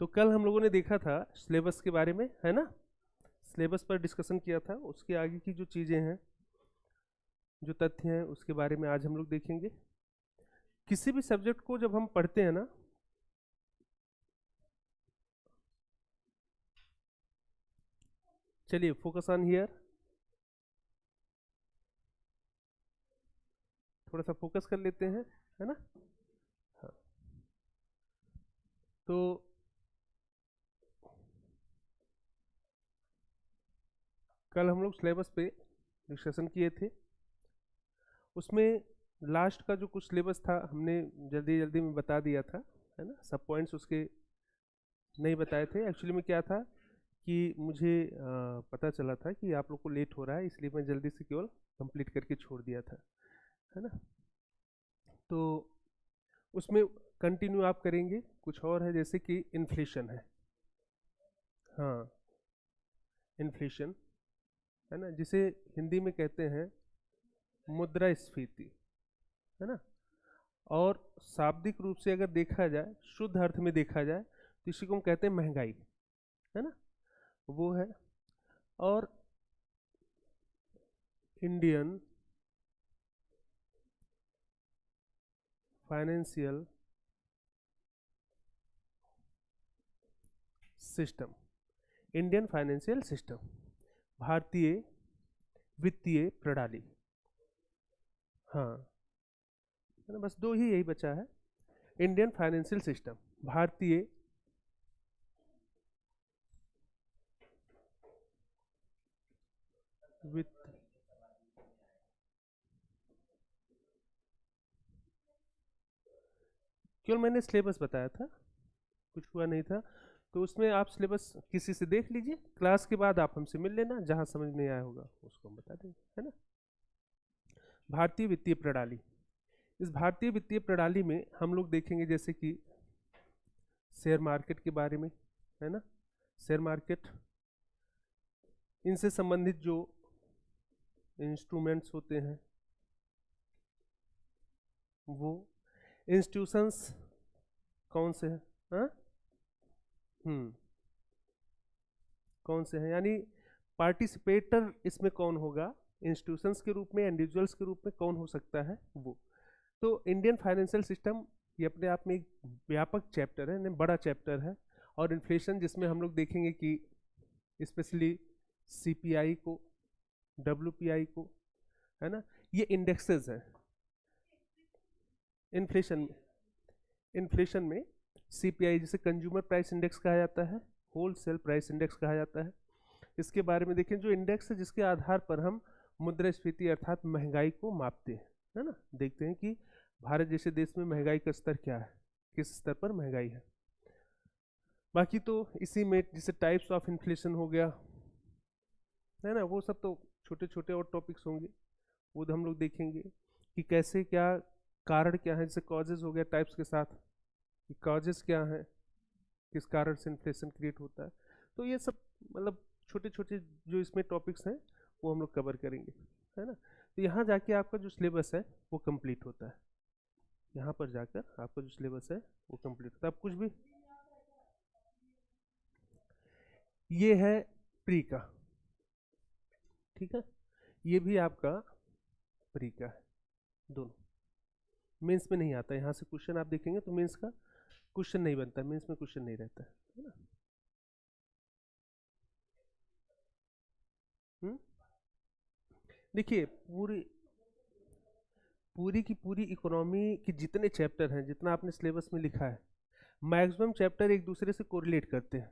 तो कल हम लोगों ने देखा था सिलेबस के बारे में, है ना, सिलेबस पर डिस्कशन किया था। उसके आगे की जो चीज़ें हैं, जो तथ्य हैं, उसके बारे में आज हम लोग देखेंगे। किसी भी सब्जेक्ट को जब हम पढ़ते हैं ना, चलिए फोकस ऑन हियर, थोड़ा सा फोकस कर लेते हैं, है ना। हाँ, तो कल हम लोग सिलेबस पे डिस्कशन किए थे। उसमें लास्ट का जो कुछ सिलेबस था हमने जल्दी जल्दी में बता दिया था, है ना। सब पॉइंट्स उसके नहीं बताए थे। एक्चुअली में क्या था कि मुझे पता चला था कि आप लोग को लेट हो रहा है, इसलिए मैं जल्दी से केवल कंप्लीट करके छोड़ दिया था, है ना। तो उसमें कंटिन्यू आप करेंगे। कुछ और है, जैसे कि इन्फ्लेशन है, हाँ, इन्फ्लेशन, है ना, जिसे हिंदी में कहते हैं मुद्रास्फीति, है ना। और शाब्दिक रूप से अगर देखा जाए, शुद्ध अर्थ में देखा जाए, तो इसी को हम कहते हैं महंगाई, है ना, वो है। और Indian financial system, Indian financial system, भारतीय वित्तीय प्रणाली, हाँ, है ना, बस दो ही यही बचा है। इंडियन फाइनेंशियल सिस्टम, भारतीय वित्त, केवल मैंने सिलेबस बताया था, कुछ हुआ नहीं था। तो उसमें आप सिलेबस किसी से देख लीजिए, क्लास के बाद आप हमसे मिल लेना, जहाँ समझ नहीं आया होगा उसको हम बता देंगे, है ना। भारतीय वित्तीय प्रणाली, इस भारतीय वित्तीय प्रणाली में हम लोग देखेंगे जैसे कि शेयर मार्केट के बारे में, है ना, शेयर मार्केट, इनसे संबंधित जो इंस्ट्रूमेंट्स होते हैं, वो इंस्टीट्यूशंस कौन से हैं, हाँ, हम्म, कौन से हैं, यानी पार्टिसिपेटर इसमें कौन होगा, इंस्टीट्यूशंस के रूप में, इंडिविजुअल्स के रूप में कौन हो सकता है वो। तो इंडियन फाइनेंशियल सिस्टम ये अपने आप में एक व्यापक चैप्टर है, नहीं, बड़ा चैप्टर है। और इन्फ्लेशन, जिसमें हम लोग देखेंगे कि स्पेशली सीपीआई को, डब्ल्यूपीआई को, है ना, ये इंडेक्सेस हैं। इन्फ्लेशन में, इन्फ्लेशन में सीपीआई, जिसे कंज्यूमर प्राइस इंडेक्स कहा जाता है, होलसेल प्राइस इंडेक्स कहा जाता है, इसके बारे में देखें, जो इंडेक्स है जिसके आधार पर हम मुद्रास्फीति अर्थात महंगाई को मापते हैं, है ना। देखते हैं कि भारत जैसे देश में महंगाई का स्तर क्या है, किस स्तर पर महंगाई है। बाकी तो इसी में जैसे टाइप्स ऑफ इन्फ्लेशन हो गया, है ना, वो सब तो छोटे छोटे और टॉपिक्स होंगे, वो हम लोग देखेंगे कि कैसे, क्या कारण क्या है, जैसे कॉजेज हो गया टाइप्स के साथ, कि कॉजेज क्या है, किस कारण से इन्फ्लेशन क्रिएट होता है। तो ये सब मतलब छोटे छोटे जो इसमें टॉपिक्स हैं वो हम लोग कवर करेंगे, है ना। तो यहाँ जाके आपका जो सिलेबस है वो कंप्लीट होता है, यहाँ पर जाकर आपका जो सिलेबस है वो कंप्लीट होता है। अब कुछ भी, ये है प्री का, ठीक है, ये भी आपका प्री का है, दोनों। मेंस में नहीं आता, यहाँ से क्वेश्चन आप देखेंगे तो मेंस का क्वेश्चन नहीं बनता, मेंस में क्वेश्चन नहीं रहता है ना। हम्म, देखिए पूरी पूरी की पूरी इकोनॉमी के जितने चैप्टर हैं, जितना आपने सिलेबस में लिखा है, मैक्सिमम चैप्टर एक दूसरे से कोरिलेट करते हैं।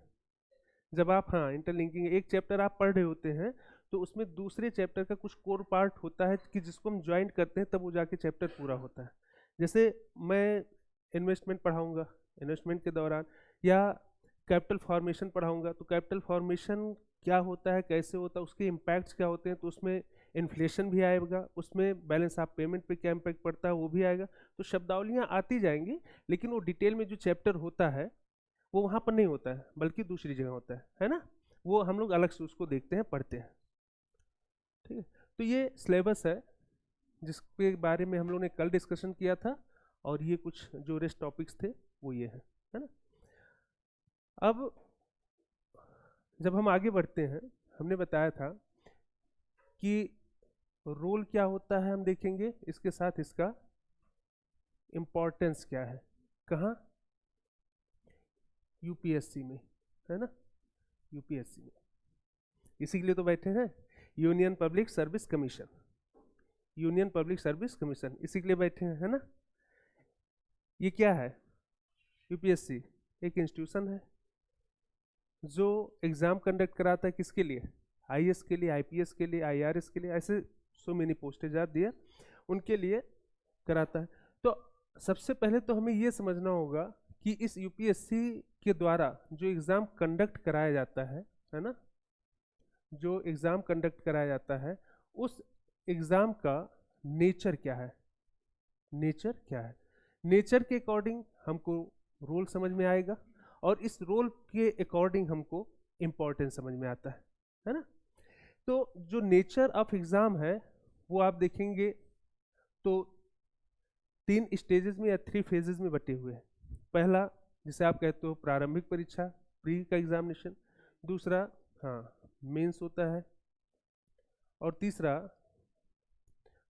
जब आप, हाँ, इंटरलिंकिंग, एक चैप्टर आप पढ़ रहे होते हैं तो उसमें दूसरे चैप्टर का कुछ कोर पार्ट होता है कि जिसको हम ज्वाइन करते हैं, तब वो जाके चैप्टर पूरा होता है। जैसे मैं इन्वेस्टमेंट पढ़ाऊंगा, इन्वेस्टमेंट के दौरान, या कैपिटल फॉर्मेशन पढ़ाऊंगा, तो कैपिटल फॉर्मेशन क्या होता है, कैसे होता है, उसके इम्पैक्ट्स क्या होते हैं, तो उसमें इन्फ्लेशन भी आएगा, उसमें बैलेंस ऑफ पेमेंट पे क्या इम्पैक्ट पड़ता है वो भी आएगा। तो शब्दावलियाँ आती जाएंगी, लेकिन वो डिटेल में जो चैप्टर होता है वो वहाँ पर नहीं होता है, बल्कि दूसरी जगह होता है ना। वो हम लोग अलग से उसको देखते हैं, पढ़ते हैं, ठीक है। तो ये सिलेबस है जिसके बारे में हम लोग ने कल डिस्कशन किया था, और ये कुछ जो रेस्ट टॉपिक्स थे वो ये है ना। अब जब हम आगे बढ़ते हैं, हमने बताया था कि रोल क्या होता है, हम देखेंगे इसके साथ इसका इम्पोर्टेंस क्या है। कहाँ? यूपीएससी में, है ना, यूपीएससी में। इसी के लिए तो बैठे हैं, union public service commission, union public service commission, इसी के लिए बैठे हैं, है ना। ये क्या है? यूपीएससी एक इंस्टीट्यूशन है जो एग्जाम कंडक्ट कराता है, किसके लिए? आईएएस के लिए, आईपीएस के लिए, आईआरएस के लिए, ऐसे so many postage are there, उनके लिए कराता है। तो सबसे पहले तो हमें ये समझना होगा कि इस यूपीएससी के द्वारा जो एग्जाम कंडक्ट कराया जाता है ना, जो एग्जाम कंडक्ट कराया जाता है, उस एग्जाम का नेचर क्या है? नेचर क्या है? नेचर के अकॉर्डिंग हमको रोल समझ में आएगा, और इस रोल के अकॉर्डिंग हमको इम्पोर्टेंस समझ में आता है ना। तो जो नेचर ऑफ एग्जाम है वो आप देखेंगे तो 3 स्टेजेस में या 3 फेजेस में बटे हुए हैं। पहला, जिसे आप कहते हो प्रारंभिक परीक्षा, प्री का एग्जामिनेशन। दूसरा, हाँ, मेंस होता है। और तीसरा,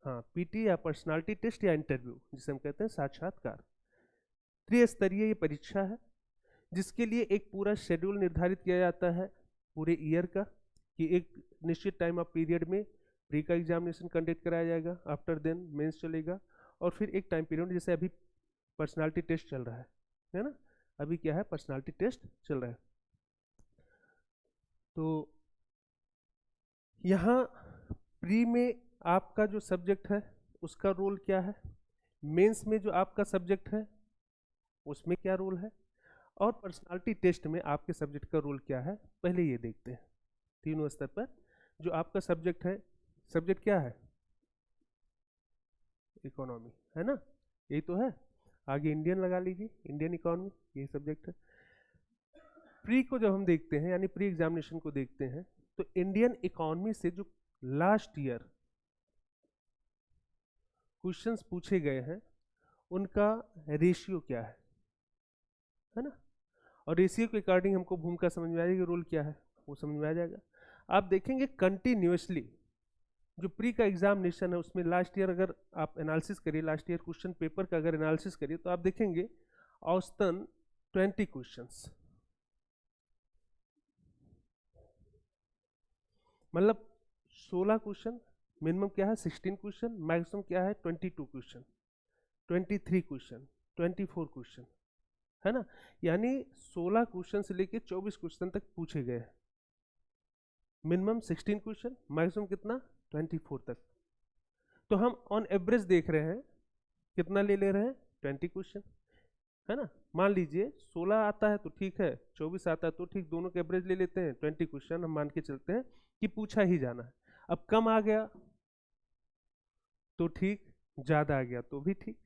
हाँ, पीटी या पर्सनालिटी टेस्ट या इंटरव्यू, जिसे हम कहते हैं साक्षात्कार। त्रिस्तरीय ये परीक्षा है जिसके लिए एक पूरा शेड्यूल निर्धारित किया जाता है पूरे ईयर का, कि एक निश्चित टाइम ऑफ पीरियड में प्री का एग्जामिनेशन कंडक्ट कराया जाएगा, आफ्टर देन मेंस चलेगा, और फिर एक टाइम पीरियड, जैसे अभी पर्सनालिटी टेस्ट चल रहा है ना, अभी क्या है, पर्सनालिटी टेस्ट चल रहा है। तो यहाँ प्री में आपका जो सब्जेक्ट है उसका रोल क्या है, मेंस में जो आपका सब्जेक्ट है उसमें क्या रोल है, और पर्सनालिटी टेस्ट में आपके सब्जेक्ट का रोल क्या है, पहले ये देखते हैं। तीनों स्तर पर जो आपका सब्जेक्ट है, सब्जेक्ट क्या है? इकोनॉमी, है ना, यही तो है। आगे इंडियन लगा लीजिए, इंडियन इकोनॉमी, यही सब्जेक्ट है। प्री को जब हम देखते हैं, यानी प्री एग्जामिनेशन को देखते हैं, तो इंडियन इकोनॉमी से जो लास्ट ईयर क्वेश्चंस पूछे गए हैं उनका रेशियो क्या है ना, और रेशियो के अकॉर्डिंग हमको भूमिका समझ में आ जाएगी, रोल क्या है वो समझ में आ जाएगा। आप देखेंगे कंटिन्यूसली जो प्री का एग्जामिनेशन है उसमें लास्ट ईयर अगर आप एनालिसिस करिए, लास्ट ईयर क्वेश्चन पेपर का अगर एनालिसिस करिए, तो आप देखेंगे औसतन 20 क्वेश्चंस, मतलब 16 क्वेश्चन, मिनिमम क्या है 16 क्वेश्चन, मैक्सिमम क्या है 22 क्वेश्चन, 23 क्वेश्चन, 24 क्वेश्चन, है ना। यानी 16 क्वेश्चन से लेके 24 क्वेश्चन तक पूछे गए हैं। मिनिमम 16 क्वेश्चन, मैक्सिमम कितना 24 तक। तो हम ऑन एवरेज देख रहे हैं कितना ले रहे हैं 20 क्वेश्चन, है ना। मान लीजिए 16 आता है तो ठीक है, 24 आता है तो ठीक, दोनों के एवरेज ले लेते हैं, 20 क्वेश्चन हम मान के चलते हैं कि पूछा ही जाना है। अब कम आ गया तो ठीक, ज़्यादा आ गया तो भी ठीक,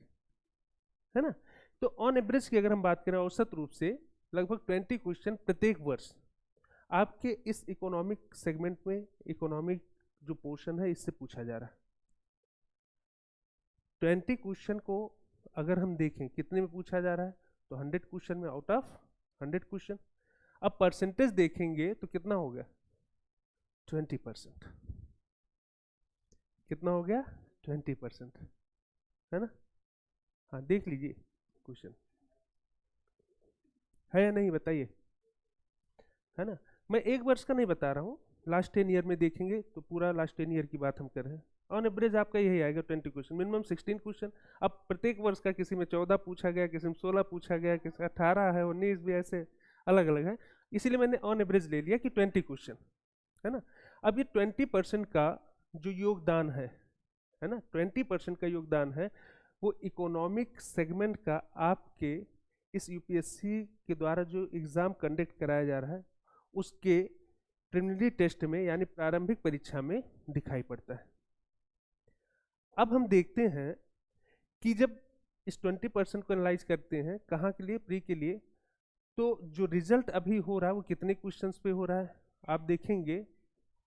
है ना। तो ऑन एवरेज की अगर हम बात करें औसत रूप से लगभग 20 क्वेश्चन प्रत्येक वर्ष आपके इस इकोनॉमिक सेगमेंट में, इकोनॉमिक जो पोर्शन है इससे पूछा जा रहा है। 20 क्वेश्चन को अगर हम देखें कितने में पूछा जा रहा है, तो 100 क्वेश्चन में आउट ऑफ 100 क्वेश्चन। अब परसेंटेज देखेंगे तो कितना हो गया 20%, कितना हो गया 20%, है ना। हाँ, देख लीजिए क्वेश्चन है या नहीं, बताइए, है ना। मैं एक वर्ष का नहीं बता रहा हूँ, लास्ट 10 ईयर में देखेंगे तो पूरा लास्ट 10 ईयर की बात हम कर रहे हैं। ऑन एवरेज आपका यही आएगा 20 क्वेश्चन, मिनिमम 16 क्वेश्चन। अब प्रत्येक वर्ष का किसी में 14 पूछा गया, किसी में 16 पूछा गया, किसी 18 है, 19 भी, ऐसे अलग अलग है, इसीलिए मैंने ऑन एवरेज ले लिया कि 20 क्वेश्चन, है ना। अब ये 20% का जो योगदान है ना, 20% का योगदान है, वो इकोनॉमिक सेगमेंट का आपके इस यूपीएससी के द्वारा जो एग्ज़ाम कंडक्ट कराया जा रहा है उसके प्रिलिमिनरी टेस्ट में, यानी प्रारंभिक परीक्षा में दिखाई पड़ता है। अब हम देखते हैं कि जब इस 20% को एनालाइज करते हैं कहाँ के लिए, प्री के लिए, तो जो रिजल्ट अभी हो रहा है वो कितने क्वेश्चंस पे हो रहा है, आप देखेंगे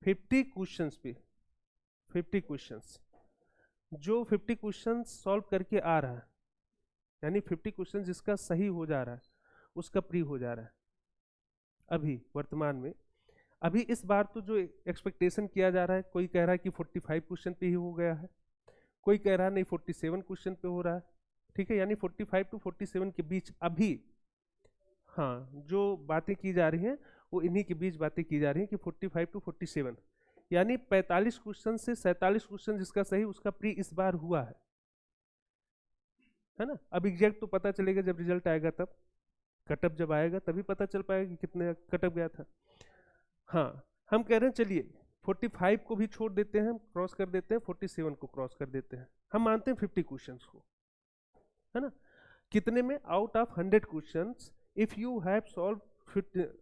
50 क्वेश्चंस पे, 50 क्वेश्चंस, जो 50 क्वेश्चंस सॉल्व करके आ रहा है, यानी 50 क्वेश्चन जिसका सही हो जा रहा है उसका प्री हो जा रहा है। अभी वर्तमान में, अभी इस बार तो जो एक्सपेक्टेशन किया जा रहा है, कोई कह रहा है कि 45 क्वेश्चन पे ही हो गया है, कोई कह रहा है नहीं 47 क्वेश्चन पे हो रहा है, ठीक है, यानी 45 टू 47 के बीच अभी, हाँ, जो बातें की जा रही हैं वो इन्हीं के बीच बातें की जा रही हैं कि 45 टू 47, यानी 45 क्वेश्चन से 47 क्वेश्चन जिसका सही उसका प्री इस बार हुआ है ना। अब एग्जैक्ट तो पता चलेगा जब रिजल्ट आएगा, तब कटअप जब आएगा तभी पता चल पाएगा कि कितने कटअप गया था। हाँ, हम कह रहे हैं चलिए 45 को भी छोड़ देते हैं, क्रॉस कर देते हैं, 47 को क्रॉस कर देते हैं, हम मानते हैं 50 क्वेश्चंस को, है ना। कितने में? Out of 100 questions, if you have solve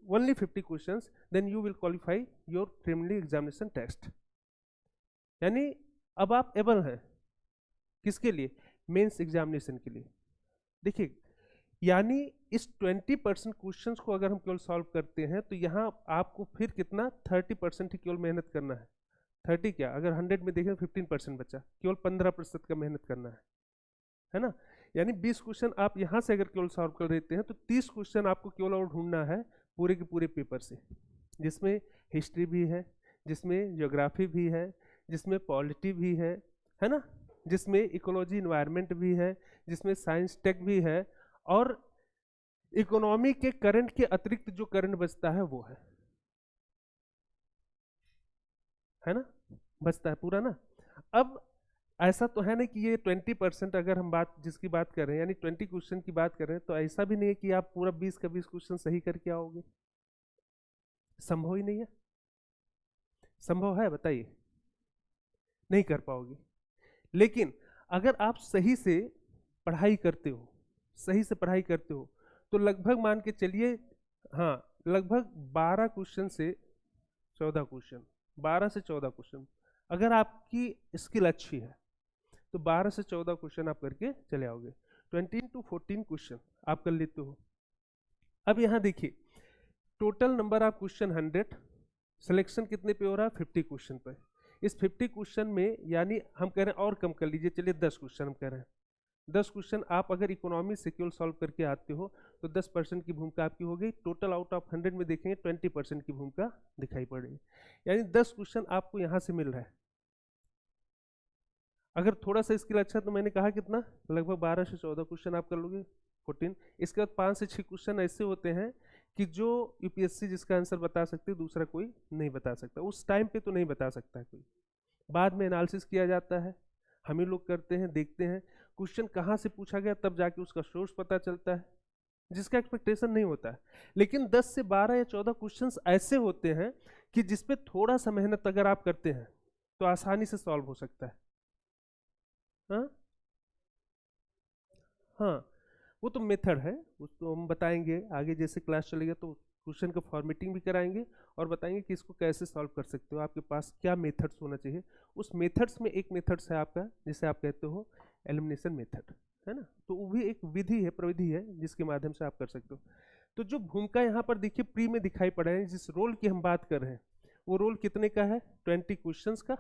only 50 questions, then you will qualify your preliminary examination test। यानी अब आप एबल हैं किसके लिए? मेंस एग्जामिनेशन के लिए। देखिए, यानी इस 20% क्वेश्चंस को अगर हम केवल सॉल्व करते हैं तो यहाँ आपको फिर कितना 30% ही केवल मेहनत करना है। 30 क्या, अगर 100 में देखें 15% बचा, केवल 15% का मेहनत करना है ना। यानी 20 क्वेश्चन आप यहाँ से अगर केवल सॉल्व कर देते हैं तो 30 क्वेश्चन आपको केवल और ढूंढना है पूरे के पूरे पेपर से, जिसमें हिस्ट्री भी है, जिसमें ज्योग्राफी भी है, जिसमें पॉलिटी भी है ना, जिसमें इकोलॉजी इन्वायरमेंट भी है, जिसमें साइंस टेक भी है, और इकोनॉमी के करंट के अतिरिक्त जो करंट बचता है वो है ना, बचता है पूरा ना। अब ऐसा तो है ना कि ये 20% अगर हम बात जिसकी बात कर रहे हैं, यानी 20 क्वेश्चन की बात कर रहे हैं, तो ऐसा भी नहीं है कि आप पूरा 20 का 20 क्वेश्चन सही करके आओगे, संभव ही नहीं है। संभव है? बताइए, नहीं कर पाओगे। लेकिन अगर आप सही से पढ़ाई करते हो, सही से पढ़ाई करते हो, तो लगभग मान के चलिए, हाँ, लगभग 12 क्वेश्चन से 14 क्वेश्चन, 12 से 14 क्वेश्चन, अगर आपकी स्किल अच्छी है तो 12 से 14 क्वेश्चन आप करके चले आओगे। 20 टू 14 क्वेश्चन आप कर लेते हो। अब यहाँ देखिए, total number of question 100, selection कितने पे हो रहा है? 50 क्वेश्चन पे। इस 50 क्वेश्चन में यानी हम कह रहे हैं और कम कर लीजिए, चलिए 10 क्वेश्चन हम कह रहे हैं। 10 क्वेश्चन आप अगर इकोनॉमी से केवल सॉल्व करके आते हो तो 10% की भूमिका आपकी हो गई। टोटल आउट ऑफ 100 में देखेंगे 20% की भूमिका दिखाई पड़ेगी, यानी 10 क्वेश्चन आपको यहाँ से मिल रहा है। अगर थोड़ा सा स्किल अच्छा, तो मैंने कहा कितना, लगभग 12 से 14 क्वेश्चन आप कर लोगे, 14। इसके बाद 5 से 6 क्वेश्चन ऐसे होते हैं कि जो यूपीएससी जिसका आंसर बता सकते, दूसरा कोई नहीं बता सकता, उस टाइम पे तो नहीं बता सकता कोई, बाद में एनालिसिस किया जाता है, हम ही लोग करते हैं, देखते हैं क्वेश्चन कहाँ से पूछा गया, तब जाके उसका सोर्स पता चलता है, जिसका एक्सपेक्टेशन नहीं होता है। लेकिन 10 से 12 या 14 क्वेश्चंस ऐसे होते हैं कि जिसपे थोड़ा सा मेहनत अगर आप करते हैं तो आसानी से सॉल्व हो सकता है। हाँ हाँ, वो तो मेथड है, उसको हम बताएंगे आगे, जैसे क्लास चलेगा तो क्वेश्चन का फॉर्मेटिंग भी कराएंगे और बताएंगे कि इसको कैसे सॉल्व कर सकते हो, आपके पास क्या मेथड्स होना चाहिए। उस मेथड्स में एक मेथड्स है आपका जिसे आप कहते हो एलिमिनेशन मेथड, है ना, तो वो भी एक विधि है, प्रविधि है, जिसके माध्यम से आप कर सकते हो। तो जो भूमिका यहाँ पर देखिए प्री में दिखाई पड़ा है, जिस रोल की हम बात कर रहे हैं, वो रोल कितने का है? 20 क्वेश्चंस का,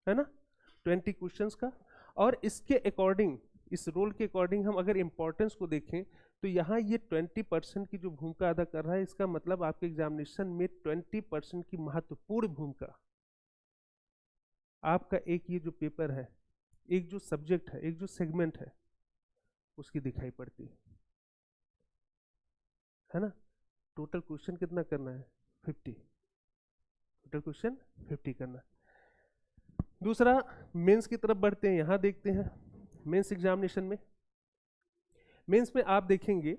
है ना, 20 क्वेश्चंस का। और इसके अकॉर्डिंग, इस रोल के अकॉर्डिंग हम अगर इम्पोर्टेंस को देखें तो यहाँ ये 20% की जो भूमिका अदा कर रहा है, इसका मतलब आपके एग्जामिनेशन में 20% की महत्वपूर्ण भूमिका आपका एक ये जो पेपर है, एक जो सब्जेक्ट है, एक जो सेगमेंट है, उसकी दिखाई पड़ती है ना। टोटल क्वेश्चन कितना करना है? 50। टोटल क्वेश्चन 50 करना है। दूसरा, मेंस की तरफ बढ़ते हैं, यहां देखते हैं मेंस एग्जामिनेशन में। मेंस में आप देखेंगे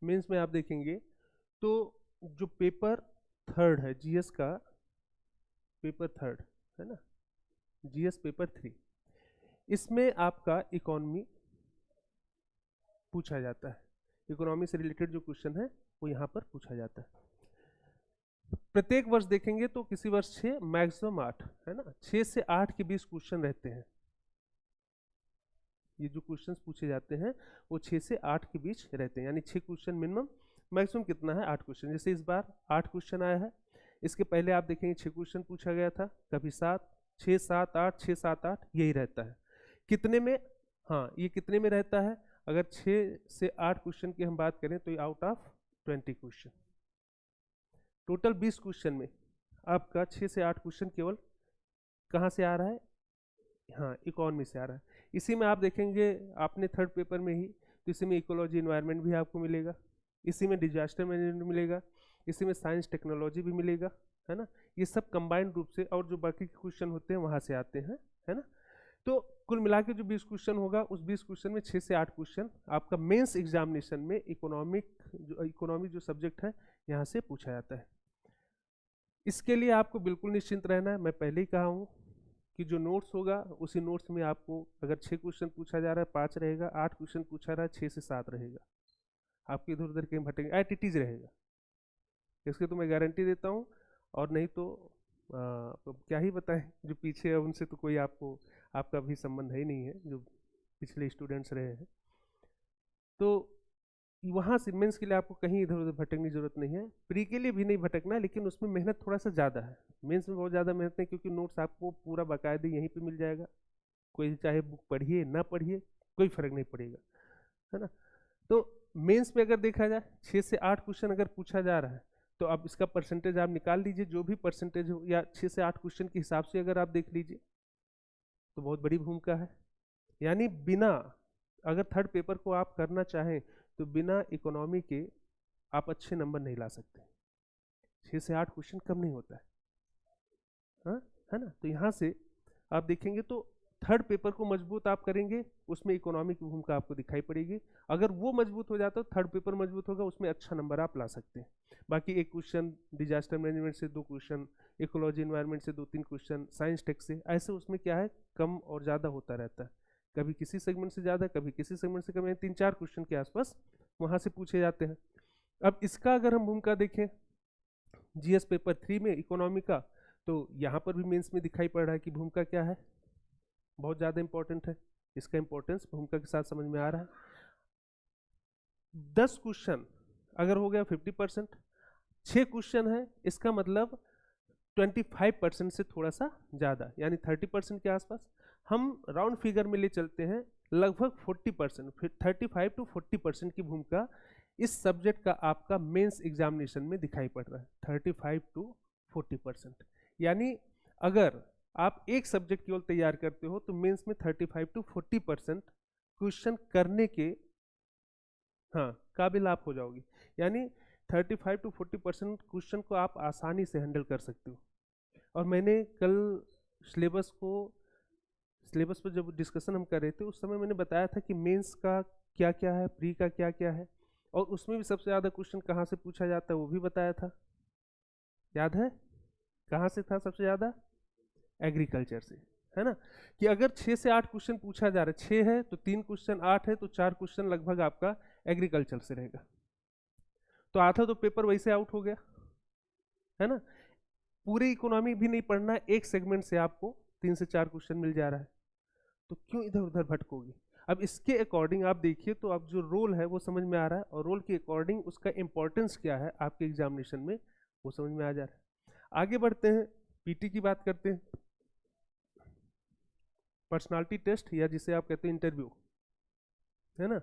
मेंस में आप देखेंगे तो जो पेपर थर्ड है, जीएस का पेपर थर्ड है ना, जीएस पेपर 3, इसमें आपका इकोनॉमी पूछा जाता है। इकोनॉमी से रिलेटेड जो क्वेश्चन है वो यहाँ पर पूछा जाता है। प्रत्येक वर्ष देखेंगे तो किसी वर्ष 6, मैक्सिमम 8, है ना, 6 से 8 के बीच क्वेश्चन रहते हैं। ये जो क्वेश्चंस पूछे जाते हैं वो 6 से 8 के बीच रहते हैं, यानी 6 क्वेश्चन मिनिमम, मैक्सिमम कितना है? 8 क्वेश्चन। जैसे इस बार 8 क्वेश्चन आया है, इसके पहले आप देखेंगे 6 क्वेश्चन पूछा गया था, कभी 7, 6, 7, 8, 6, 7, 8 यही रहता है। कितने में? हाँ, ये कितने में रहता है? अगर 6 से 8 क्वेश्चन की हम बात करें तो out of 20 question, total 20 question में आपका 6 से 8 क्वेश्चन केवल कहाँ से आ रहा है, हाँ इकोनॉमी से आ रहा है। इसी में आप देखेंगे आपने थर्ड पेपर में ही, तो इसी में इकोलॉजी इन्वायरमेंट भी आपको मिलेगा, इसी में डिजास्टर मैनेजमेंट मिलेगा, इसी में साइंस टेक्नोलॉजी भी मिलेगा, है ना। ये सब कंबाइंड रूप से, और जो बाकी क्वेश्चन होते हैं वहाँ से आते हैं, है ना। तो कुल मिला के जो 20 क्वेश्चन होगा, उस 20 क्वेश्चन में 6 से 8 क्वेश्चन आपका मेंस एग्जामिनेशन में इकोनॉमी जो सब्जेक्ट है यहाँ से पूछा जाता है। इसके लिए आपको बिल्कुल निश्चिंत रहना है। मैं पहले ही कहा हूँ कि जो नोट्स होगा उसी नोट्स में आपको अगर 6 क्वेश्चन पूछा जा रहा है 5 रहेगा, 8 क्वेश्चन पूछा रहा है 6 से 7 रहेगा, आपके इधर उधर कहीं भटकेंगे, एट इट इज रहेगा, इसकी तो मैं गारंटी देता हूँ। और नहीं तो क्या ही बताएं, जो पीछे है उनसे तो कोई आपका भी संबंध है ही नहीं है, जो पिछले स्टूडेंट्स रहे हैं। तो वहाँ से मेंस के लिए आपको कहीं इधर उधर भटकने की जरूरत नहीं है, प्री के लिए भी नहीं भटकना है, लेकिन उसमें मेहनत थोड़ा सा ज़्यादा है। मेंस में बहुत ज़्यादा मेहनत नहीं, क्योंकि नोट्स आपको पूरा बाकायदे यहीं पे मिल जाएगा, कोई चाहे बुक पढ़िए ना पढ़िए कोई फर्क नहीं पड़ेगा, है ना। तो मेंस में अगर देखा जाए 6 से 8 क्वेश्चन अगर पूछा जा रहा है, तो अब इसका परसेंटेज आप निकाल लीजिए, जो भी परसेंटेज हो, या 6 से 8 क्वेश्चन के हिसाब से अगर आप देख लीजिए तो बहुत बड़ी भूमिका है। यानी बिना, अगर थर्ड पेपर को आप करना चाहें तो बिना इकोनॉमी के आप अच्छे नंबर नहीं ला सकते। 6 से 8 क्वेश्चन कम नहीं होता है, हाँ, है ना। तो यहाँ से आप देखेंगे तो थर्ड पेपर को मजबूत आप करेंगे, उसमें इकोनॉमी की भूमिका आपको दिखाई पड़ेगी। अगर वो मजबूत हो जाता है, थर्ड पेपर मजबूत होगा, उसमें अच्छा नंबर आप ला सकते हैं। बाकी एक क्वेश्चन डिजास्टर मैनेजमेंट से, 2 क्वेश्चन इकोलॉजी इन्वायरमेंट से, 2-3 क्वेश्चन साइंस टेक से, ऐसे उसमें क्या है कम और ज़्यादा होता रहता है, कभी किसी सेगमेंट से ज़्यादा, कभी किसी सेगमेंट से कम, 3-4 क्वेश्चन के आसपास वहाँ से पूछे जाते हैं। अब इसका अगर हम भूमिका देखें जीएस पेपर 3 में इकोनॉमी का, तो यहाँ पर भी मेंस में दिखाई पड़ रहा है कि भूमिका क्या है, बहुत ज़्यादा इंपॉर्टेंट है। इसका इंपॉर्टेंस भूमिका के साथ समझ में आ रहा है। 10 क्वेश्चन अगर हो गया 50%, 6 क्वेश्चन है, इसका मतलब 25% से थोड़ा सा ज़्यादा, यानी 30% के आसपास। हम राउंड फिगर में ले चलते हैं, लगभग 40%, 35 to 40% की भूमिका इस सब्जेक्ट का आपका मेंस एग्जामिनेशन में दिखाई पड़ रहा है, 35 to 40%। यानी अगर आप एक सब्जेक्ट केवल तैयार करते हो तो मेंस में 35 to 40% क्वेश्चन करने के हाँ काबिल आप हो जाओगे। यानी 35 to 40% क्वेश्चन को आप आसानी से हैंडल कर सकते हो। और मैंने कल सिलेबस पर जब डिस्कशन हम कर रहे थे उस समय मैंने बताया था कि मेंस का क्या क्या है, प्री का क्या क्या है, और उसमें भी सबसे ज़्यादा क्वेश्चन कहाँ से पूछा जाता है वो भी बताया था, याद है कहाँ से था सबसे ज़्यादा? एग्रीकल्चर से, है ना। कि अगर 6 से 8 क्वेश्चन पूछा जा रहा है, 6 है तो 3 क्वेश्चन, 8 है तो 4 क्वेश्चन लगभग आपका एग्रीकल्चर से रहेगा, तो आधा तो पेपर वैसे आउट हो गया, है ना। पूरी इकोनॉमी भी नहीं पढ़ना है, एक सेगमेंट से आपको 3 से 4 क्वेश्चन मिल जा रहा है, तो क्यों इधर उधर भटकोगे। अब इसके अकॉर्डिंग आप देखिए तो अब जो रोल है वो समझ में आ रहा है, और रोल के अकॉर्डिंग उसका इंपॉर्टेंस क्या है आपके एग्जामिनेशन में वो समझ में आ जा रहा है। आगे बढ़ते हैं, पीटी की बात करते हैं, पर्सनालिटी टेस्ट या जिसे आप कहते हैं इंटरव्यू, है ना।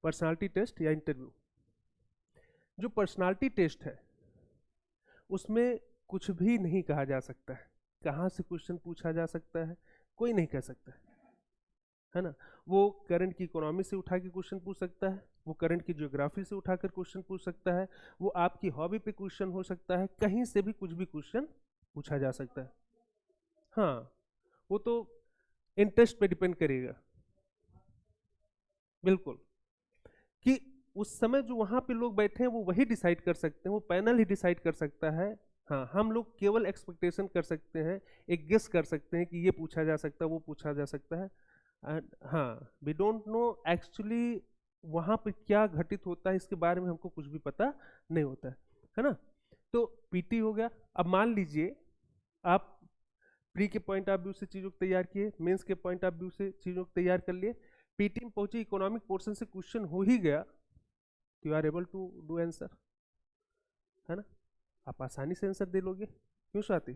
पर्सनालिटी टेस्ट या इंटरव्यू, जो पर्सनालिटी टेस्ट है उसमें कुछ भी नहीं कहा जा सकता है, कहाँ से क्वेश्चन पूछा जा सकता है कोई नहीं कह सकता है ना। वो करंट की इकोनॉमी से उठा के क्वेश्चन पूछ सकता है, वो करंट की ज्योग्राफी से उठाकर क्वेश्चन पूछ सकता है, वो आपकी हॉबी पे क्वेश्चन हो सकता है, कहीं से भी कुछ भी क्वेश्चन पूछा जा सकता है। हाँ, वो तो इंटरेस्ट पे डिपेंड करेगा, बिल्कुल, कि उस समय जो वहाँ पे लोग बैठे हैं वो वही डिसाइड कर सकते हैं, वो पैनल ही डिसाइड कर सकता है। हाँ, हम लोग केवल एक्सपेक्टेशन कर सकते हैं, एक गेस कर सकते हैं कि ये पूछा जा सकता है, वो पूछा जा सकता है, एंड हाँ वी डोंट नो एक्चुअली वहाँ पे क्या घटित होता है, इसके बारे में हमको कुछ भी पता नहीं होता है ना। तो पीटी हो गया। अब मान लीजिए आप प्री के पॉइंट ऑफ व्यू से चीज़ों को तैयार किए, मेंस के पॉइंट ऑफ व्यू से चीज़ों को तैयार कर लिए, पीटी में पहुंचे, इकोनॉमिक पोर्शन से क्वेश्चन हो ही गया, तो you are able to do answer, है ना। आप आसानी से आंसर दे लोगे, क्यों स्वाति,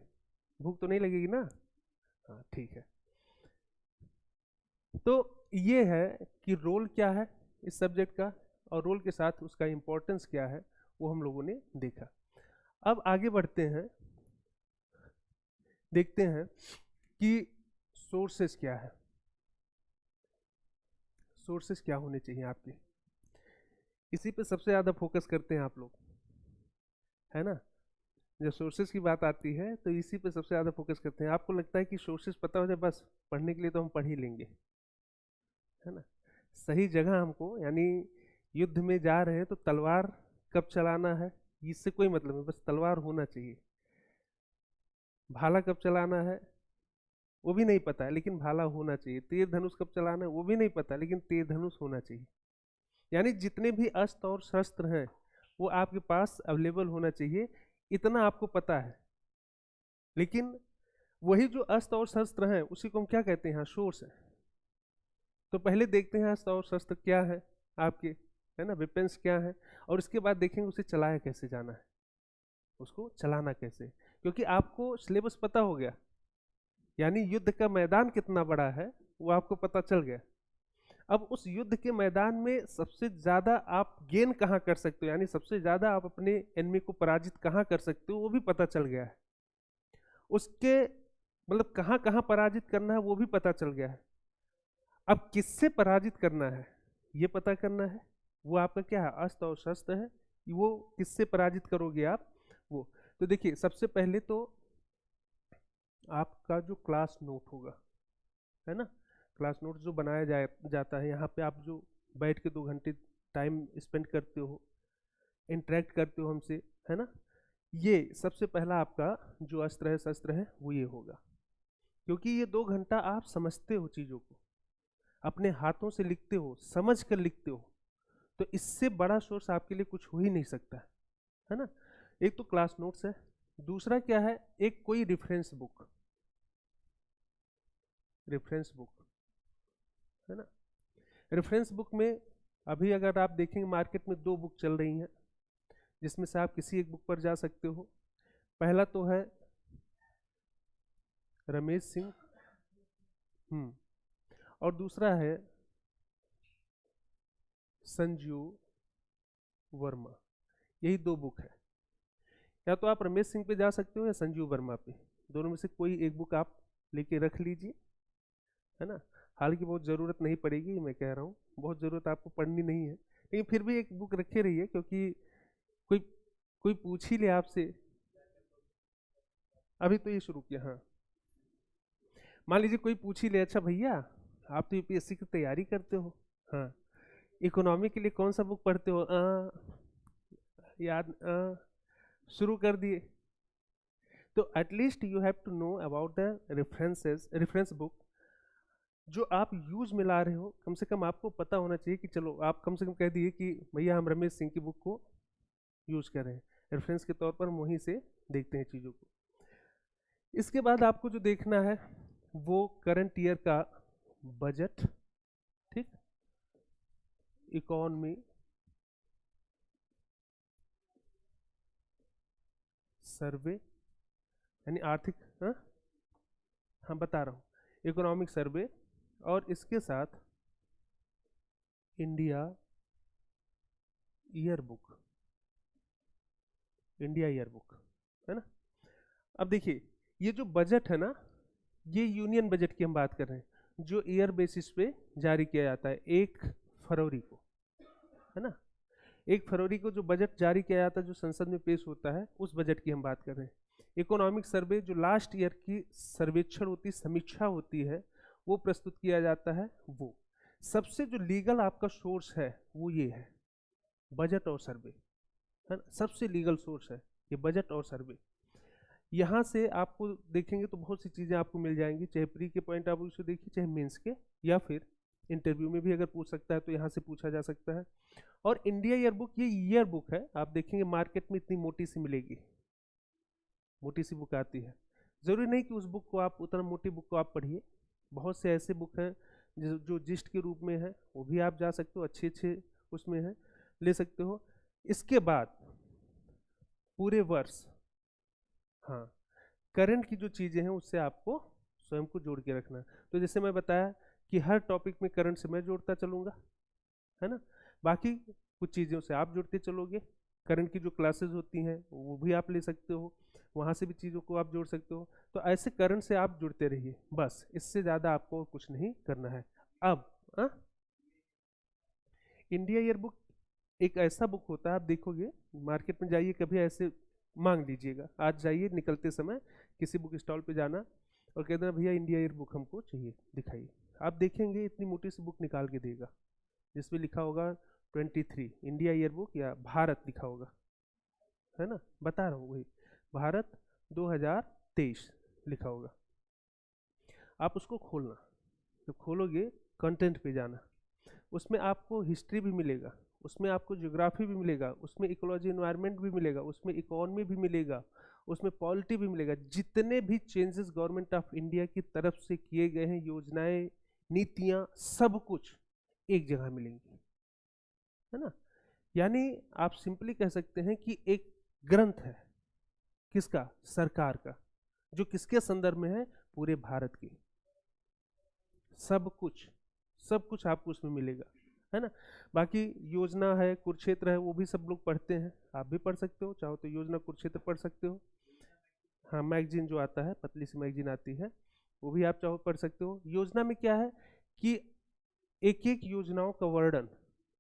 भूख तो नहीं लगेगी ना? हाँ ठीक है। तो ये है कि रोल क्या है, इस सब्जेक्ट का और रोल के साथ उसका इम्पोर्टेंस क्या है वो हम लोगों ने देखा। अब आगे बढ़ते हैं, देखते हैं कि सोर्सेस क्या है, सोर्सेस क्या होने चाहिए आपके, इसी पे सबसे ज़्यादा फोकस करते हैं आप लोग, है ना। जब सोर्सेज की बात आती है तो इसी पे सबसे ज़्यादा फोकस करते हैं। आपको लगता है कि सोर्सेज पता हो जाए बस, पढ़ने के लिए तो हम पढ़ ही लेंगे, है ना। सही जगह हमको, यानी युद्ध में जा रहे हैं तो तलवार कब चलाना है इससे कोई मतलब नहीं, बस तलवार होना चाहिए। भाला कब चलाना है वो भी नहीं पता है लेकिन भाला होना चाहिए। तीर धनुष कब चलाना है वो भी नहीं पता लेकिन तीर धनुष होना चाहिए। यानी जितने भी अस्त्र और शस्त्र हैं वो आपके पास अवेलेबल होना चाहिए, इतना आपको पता है। लेकिन वही जो अस्त्र और शस्त्र हैं उसी को हम क्या कहते हैं, यहाँ सोर्स है। तो पहले देखते हैं अस्त्र और शस्त्र क्या है आपके, है ना, वेपन्स क्या है, और इसके बाद देखेंगे उसे चलाया कैसे जाना है, उसको चलाना कैसे। क्योंकि आपको सिलेबस पता हो गया, यानी युद्ध का मैदान कितना बड़ा है वो आपको पता चल गया। अब उस युद्ध के मैदान में सबसे ज्यादा आप गेन कहाँ कर सकते हो, यानी सबसे ज्यादा आप अपने एनिमी को पराजित कहाँ कर सकते हो वो भी पता चल गया है। उसके मतलब कहाँ कहाँ पराजित करना है वो भी पता चल गया है। अब किससे पराजित करना है ये पता करना है, वो आपका क्या है, अस्त्र और शस्त्र है, वो किससे पराजित करोगे आप वो। तो देखिए सबसे पहले तो आपका जो क्लास नोट होगा, है ना, क्लास नोट जो बनाया जाता है, यहाँ पे आप जो बैठ के 2 घंटे टाइम स्पेंड करते हो, इंटरेक्ट करते हो हमसे, है ना, ये सबसे पहला आपका जो अस्त्र है शस्त्र है वो ये होगा। क्योंकि ये 2 घंटा आप समझते हो चीज़ों को, अपने हाथों से लिखते हो, समझ कर लिखते हो, तो इससे बड़ा सोर्स आपके लिए कुछ हो ही नहीं सकता है ना। एक तो क्लास नोट्स है, दूसरा क्या है, एक कोई रेफरेंस बुक, रेफरेंस बुक, है ना। रेफरेंस बुक में अभी अगर आप देखेंगे मार्केट में 2 बुक चल रही हैं जिसमें से आप किसी एक बुक पर जा सकते हो। पहला तो है रमेश सिंह, और दूसरा है संजीव वर्मा। यही 2 बुक है, या तो आप रमेश सिंह पे जा सकते हो या संजीव वर्मा पे, दोनों में से कोई एक बुक आप लेके रख लीजिए, है ना। हालांकि बहुत ज़रूरत नहीं पड़ेगी, मैं कह रहा हूँ बहुत ज़रूरत आपको पढ़नी नहीं है, लेकिन फिर भी एक बुक रखे रहिए, क्योंकि कोई कोई पूछ ही ले आपसे। अभी तो ये शुरू किया, हाँ। मान लीजिए कोई पूछ ही ले, अच्छा भैया आप तो यूपीएससी की तैयारी करते हो, हाँ, इकोनॉमी के लिए कौन सा बुक पढ़ते हो, याद शुरू कर दिए। तो at least you have to know about the references, reference book जो आप यूज में ला रहे हो, कम से कम आपको पता होना चाहिए कि चलो आप कम से कम कह दिए कि भैया हम रमेश सिंह की बुक को यूज कर रहे हैं, रेफरेंस के तौर पर हम वहीं से देखते हैं चीज़ों को। इसके बाद आपको जो देखना है वो करंट ईयर का बजट, ठीक, इकोनॉमी, सर्वे, यानी आर्थिक, हाँ हाँ बता रहा हूँ, इकोनॉमिक सर्वे, और इसके साथ India year book, India year book, है ना। अब देखिए ये जो बजट है ना, ये यूनियन बजट की हम बात कर रहे हैं जो ईयर बेसिस पे जारी किया जाता है 1 फरवरी को, है ना। 1 फरवरी को जो बजट जारी किया जाता है, जो संसद में पेश होता है, उस बजट की हम बात कर रहे हैं। इकोनॉमिक सर्वे जो लास्ट ईयर की सर्वेक्षण होती, समीक्षा होती है, वो प्रस्तुत किया जाता है। वो सबसे जो लीगल आपका सोर्स है वो ये है, बजट और सर्वे, है ना, सबसे लीगल सोर्स है ये बजट और सर्वे। यहाँ से आपको देखेंगे तो बहुत सी चीज़ें आपको मिल जाएंगी, चाहे प्री के पॉइंट ऑफ व्यू से देखिए, चाहे मेंस के, या फिर इंटरव्यू में भी अगर पूछ सकता है तो यहाँ से पूछा जा सकता है। और इंडिया ईयर बुक, ये ईयर बुक है, आप देखेंगे मार्केट में इतनी मोटी सी मिलेगी, मोटी सी बुक आती है। ज़रूरी नहीं कि उस बुक को आप, उतना मोटी बुक को आप पढ़िए, बहुत से ऐसे बुक हैं जो जिस्ट के रूप में है, वो भी आप जा सकते हो, अच्छे अच्छे उसमें है, ले सकते हो। इसके बाद पूरे वर्ष, हाँ, करंट की जो चीज़ें हैं उससे आपको स्वयं को जोड़ के रखना है। तो जैसे मैं बताया कि हर टॉपिक में करंट से मैं जोड़ता चलूँगा, है ना। बाकी कुछ चीज़ों से आप जुड़ते चलोगे, करंट की जो क्लासेस होती हैं वो भी आप ले सकते हो, वहाँ से भी चीज़ों को आप जोड़ सकते हो। तो ऐसे करंट से आप जुड़ते रहिए, बस इससे ज़्यादा आपको कुछ नहीं करना है। अब इंडिया ईयर बुक एक ऐसा बुक होता है, आप देखोगे मार्केट में जाइए कभी, ऐसे मांग लीजिएगा, आज जाइए निकलते समय किसी बुक स्टॉल पे जाना और कह देना भैया इंडिया ईयर बुक हमको चाहिए, दिखाइए। आप देखेंगे इतनी मोटी सी बुक निकाल के देगा जिसमें लिखा होगा 23 इंडिया ईयर बुक या भारत लिखा होगा, है ना, बता रहा हूँ वही, भारत 2023 लिखा होगा। आप उसको खोलना, जब खोलोगे कंटेंट पे जाना, उसमें आपको हिस्ट्री भी मिलेगा, उसमें आपको ज्योग्राफी भी मिलेगा, उसमें इकोलॉजी एनवायरनमेंट भी मिलेगा, उसमें इकोनॉमी भी मिलेगा, उसमें पॉलिटी भी मिलेगा। जितने भी चेंजेस गवर्नमेंट ऑफ इंडिया की तरफ से किए गए हैं, योजनाएं, नीतियां, सब कुछ एक जगह मिलेंगी, है ना। यानी आप सिंपली कह सकते हैं कि एक ग्रंथ है, किसका, सरकार का, जो किसके संदर्भ में है, पूरे भारत की। सब कुछ, सब कुछ आपको उसमें मिलेगा, है ना। बाकी योजना है, कुरुक्षेत्र है, वो भी सब लोग पढ़ते हैं, आप भी पढ़ सकते हो, चाहो तो योजना कुरुक्षेत्र पढ़ सकते हो। हाँ, मैगजीन जो आता है, पतली सी मैगजीन आती है, वो भी आप चाहो पढ़ सकते हो। योजना में क्या है कि एक एक योजनाओं का वर्णन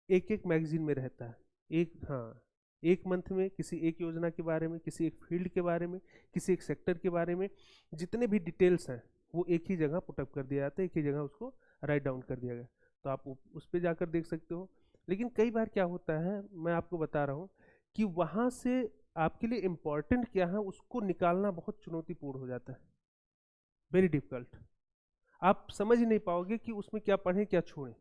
एक एक मैगजीन में रहता है। एक, हाँ, एक मंथ में किसी एक योजना के बारे में, किसी एक फील्ड के बारे में, किसी एक सेक्टर के बारे में जितने भी डिटेल्स हैं वो एक ही जगह पुटअप कर दिया जाता है, एक ही जगह उसको राइट डाउन कर दिया गया। तो आप उस पर जाकर देख सकते हो। लेकिन कई बार क्या होता है, मैं आपको बता रहा हूँ कि वहाँ से आपके लिए इम्पॉर्टेंट क्या है उसको निकालना बहुत चुनौतीपूर्ण हो जाता है, वेरी डिफिकल्ट। आप समझ ही नहीं पाओगे कि उसमें क्या पढ़ें क्या छोड़ें।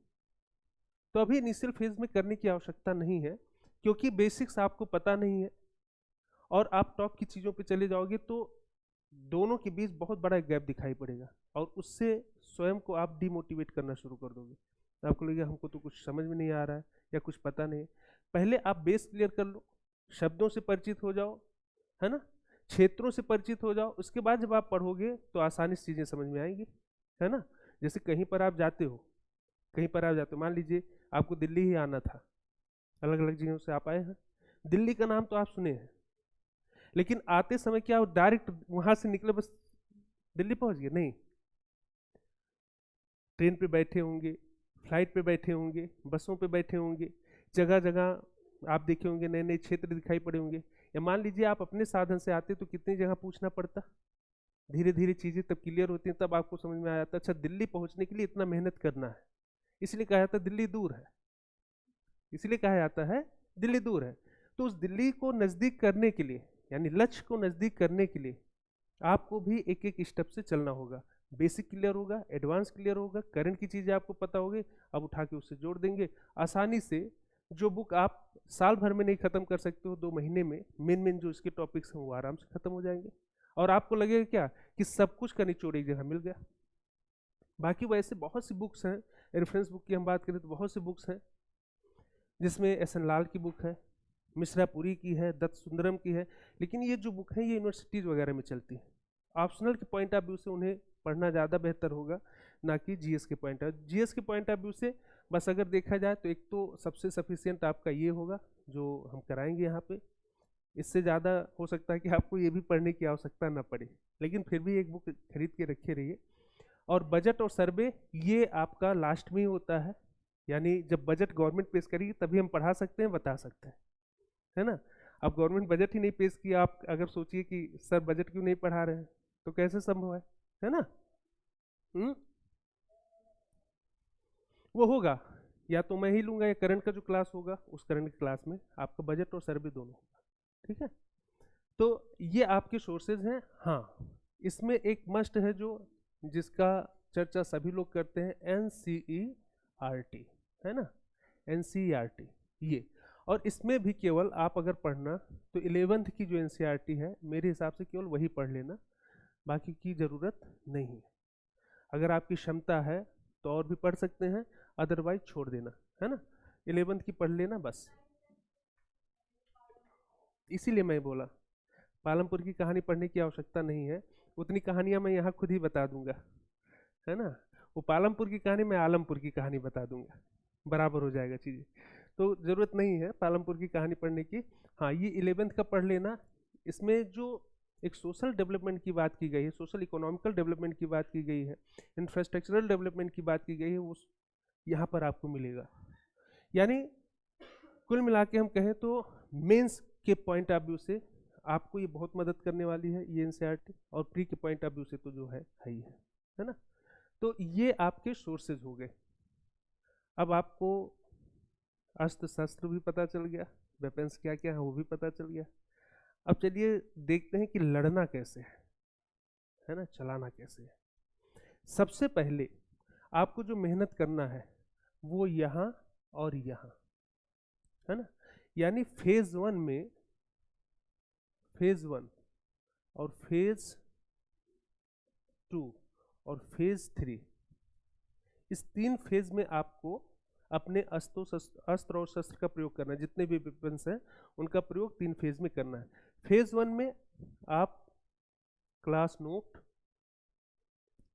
तो अभी इनिशियल फेज में करने की आवश्यकता नहीं है, क्योंकि बेसिक्स आपको पता नहीं है और आप टॉप की चीज़ों पे चले जाओगे तो दोनों के बीच बहुत बड़ा गैप दिखाई पड़ेगा और उससे स्वयं को आप डिमोटिवेट करना शुरू कर दोगे। आपको लगेगा हमको तो कुछ समझ में नहीं आ रहा है या कुछ पता नहीं। पहले आप बेस क्लियर कर लो, शब्दों से परिचित हो जाओ, है ना, क्षेत्रों से परिचित हो जाओ, उसके बाद जब आप पढ़ोगे तो आसानी से चीज़ें समझ में आएंगी, है ना। जैसे कहीं पर आप जाते हो, कहीं पर आप जाते हो, मान लीजिए आपको दिल्ली ही आना था, अलग अलग जगहों से आप आए हैं, दिल्ली का नाम तो आप सुने हैं, लेकिन आते समय क्या डायरेक्ट वहां से निकले बस दिल्ली पहुंच गए, नहीं, ट्रेन पे बैठे होंगे, फ्लाइट पे बैठे होंगे, बसों पे बैठे होंगे, जगह जगह आप देखे होंगे नए नए क्षेत्र दिखाई पड़े होंगे। या मान लीजिए आप अपने साधन से आते तो कितनी जगह पूछना पड़ता, धीरे धीरे चीज़ें तब क्लियर होती हैं, तब आपको समझ में आ जाता अच्छा दिल्ली पहुंचने के लिए इतना मेहनत करना है, इसलिए कहा जाता है दिल्ली दूर है, इसलिए कहा जाता है दिल्ली दूर है। तो उस दिल्ली को नज़दीक करने के लिए, यानी लक्ष्य को नज़दीक करने के लिए आपको भी एक एक स्टेप से चलना होगा। बेसिक क्लियर होगा, एडवांस क्लियर होगा, करंट की चीज़ें आपको पता होगी, अब उठा के उससे जोड़ देंगे आसानी से। जो बुक आप साल भर में नहीं खत्म कर सकते हो, 2 महीने में मेन मेन जो इसके टॉपिक्स हैं वो आराम से खत्म हो जाएंगे और आपको लगेगा क्या कि सब कुछ का निचोड़ एक जगह मिल गया। बाकी वैसे बहुत सी बुक्स हैं, रेफरेंस बुक की हम बात करें तो बहुत सी बुक्स हैं, जिसमें एस.एन. लाल की बुक है, मिश्रापुरी की है, दत्त सुंदरम की है, लेकिन ये जो बुक है ये यूनिवर्सिटीज़ वगैरह में चलती है। ऑप्शनल के पॉइंट ऑफ व्यू से उन्हें पढ़ना ज़्यादा बेहतर होगा, ना कि जीएस के पॉइंट ऑफ, जीएस के पॉइंट ऑफ व्यू से बस अगर देखा जाए तो एक तो सबसे सफिशियंट आपका ये होगा जो हम कराएंगे यहाँ पे। इससे ज़्यादा हो सकता है कि आपको ये भी पढ़ने की आवश्यकता ना पड़े, लेकिन फिर भी एक बुक खरीद के रखे रहिए। और बजट और सर्वे ये आपका लास्ट में ही होता है, यानी जब बजट गवर्नमेंट पेश करेगी तभी हम पढ़ा सकते हैं, बता सकते हैं, है ना। अब गवर्नमेंट बजट ही नहीं पेश किया, आप अगर सोचिए कि सर बजट क्यों नहीं पढ़ा रहे हैं, तो कैसे संभव है ना। हम्म, वो होगा या तो मैं ही लूंगा या करंट का जो क्लास होगा उस करंट की क्लास में आपका बजट और सर्वे दोनों होगा, ठीक है। तो ये आपके सोर्सेज हैं। हाँ, इसमें एक मस्ट है जो जिसका चर्चा सभी लोग करते हैं, एनसीईआरटी, है ना, एनसीईआरटी ये। और इसमें भी केवल आप अगर पढ़ना तो 11th की जो एनसीईआरटी है मेरे हिसाब से केवल वही पढ़ लेना, बाकी की ज़रूरत नहीं है। अगर आपकी क्षमता है तो और भी पढ़ सकते हैं, अदरवाइज छोड़ देना, है ना। 11th की पढ़ लेना बस, इसीलिए मैं बोला पालमपुर की कहानी पढ़ने की आवश्यकता नहीं है, उतनी कहानियां मैं यहाँ खुद ही बता दूंगा, है ना। वो पालमपुर की कहानी मैं आलमपुर की कहानी बता दूंगा, बराबर हो जाएगा चीज़ें। तो ज़रूरत नहीं है पालमपुर की कहानी पढ़ने की। हाँ, ये 11th का पढ़ लेना। इसमें जो एक सोशल डेवलपमेंट की बात की गई है, सोशल इकोनॉमिकल डेवलपमेंट की बात की गई है, इंफ्रास्ट्रक्चरल डेवलपमेंट की बात की गई है, वो यहाँ पर आपको मिलेगा। यानी कुल मिला के हम कहें तो मेंस के पॉइंट ऑफ व्यू से आपको ये बहुत मदद करने वाली है ये एनसीईआरटी, और प्री के पॉइंट ऑफ व्यू से तो जो है ही है ना। तो ये आपके सोर्सेज हो गए। अब आपको अस्त्र शस्त्र भी पता चल गया, वेपन्स क्या क्या है वो भी पता चल गया। अब चलिए देखते हैं कि लड़ना कैसे है ना, चलाना कैसे है। सबसे पहले आपको जो मेहनत करना है वो यहाँ और यहाँ है ना। यानी फेज 1 में, फेज 1 और फेज 2 और फेज 3, इस 3 फेज में आपको अपने अस्त्र और शस्त्र का प्रयोग करना है। जितने भी वेपन्स हैं उनका प्रयोग 3 फेज में करना है। फेज 1 में आप क्लास नोट,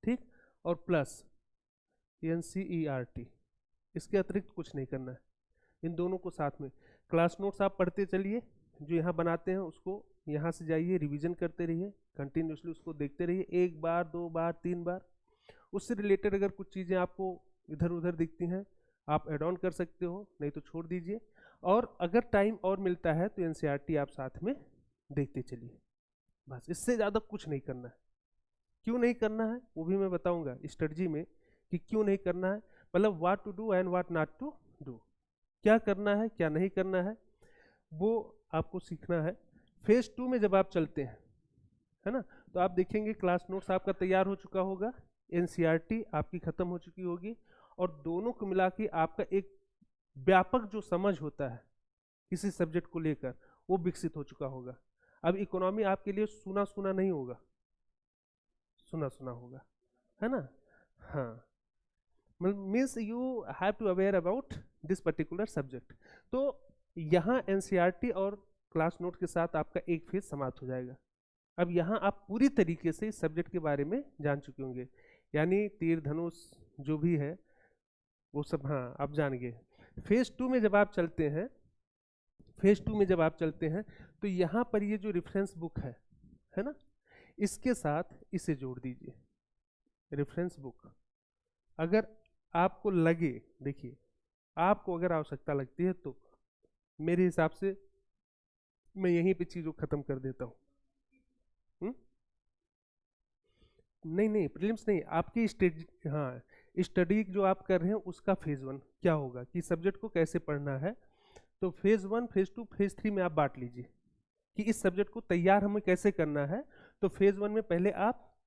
ठीक, और प्लस एनसीईआरटी, इसके अतिरिक्त कुछ नहीं करना है। इन दोनों को साथ में क्लास नोट्स आप पढ़ते चलिए, जो यहाँ बनाते हैं उसको यहाँ से जाइए रिवीजन करते रहिए, कंटिन्यूसली उसको देखते रहिए, 1 बार 2 बार 3 बार। उससे रिलेटेड अगर कुछ चीज़ें आपको इधर उधर दिखती हैं आप ऐड ऑन कर सकते हो, नहीं तो छोड़ दीजिए। और अगर टाइम और मिलता है तो एनसीईआरटी आप साथ में देखते चलिए, बस इससे ज़्यादा कुछ नहीं करना है। क्यों नहीं करना है वो भी मैं बताऊंगा स्ट्रेटजी में कि क्यों नहीं करना है, मतलब what to do and what not to do, क्या करना है क्या नहीं करना है वो आपको सीखना है। फेज 2 में जब आप चलते हैं है ना, तो आप देखेंगे क्लास नोट्स आपका तैयार हो चुका होगा, एनसीईआरटी आपकी खत्म हो चुकी होगी, और दोनों को मिला के आपका एक व्यापक जो समझ होता है किसी सब्जेक्ट को लेकर वो विकसित हो चुका होगा। अब इकोनॉमी आपके लिए सुना सुना नहीं होगा, सुना सुना होगा, है ना। हाँ, means you have to aware about this particular subject. तो यहाँ एनसीईआरटी और क्लास नोट के साथ आपका एक फेज समाप्त हो जाएगा। अब यहाँ आप पूरी तरीके से इस सब्जेक्ट के बारे में जान चुके होंगे, यानी तीर धनुष जो भी है वो सब हाँ आप जान गए। फेज 2 में जब आप चलते हैं, फेज 2 में जब आप चलते हैं तो यहाँ पर ये जो रेफरेंस बुक है ना, इसके साथ इसे जोड़ दीजिए। रेफरेंस बुक अगर आपको लगे, देखिए आपको अगर आवश्यकता लगती है तो मेरे हिसाब से मैं यहीं पे चीज़ों खत्म कर देता हूँ। नहीं नहीं प्रीलिम्स नहीं, आपकी स्टडी, हाँ स्टडी जो आप कर रहे हैं उसका फेज 1 क्या होगा कि सब्जेक्ट को कैसे पढ़ना है। तो फेज 1 फेज 2 फेज 3 में आप बांट लीजिए कि इस सब्जेक्ट को तैयार हमें कैसे करना है। तो फेज 1 में पहले आप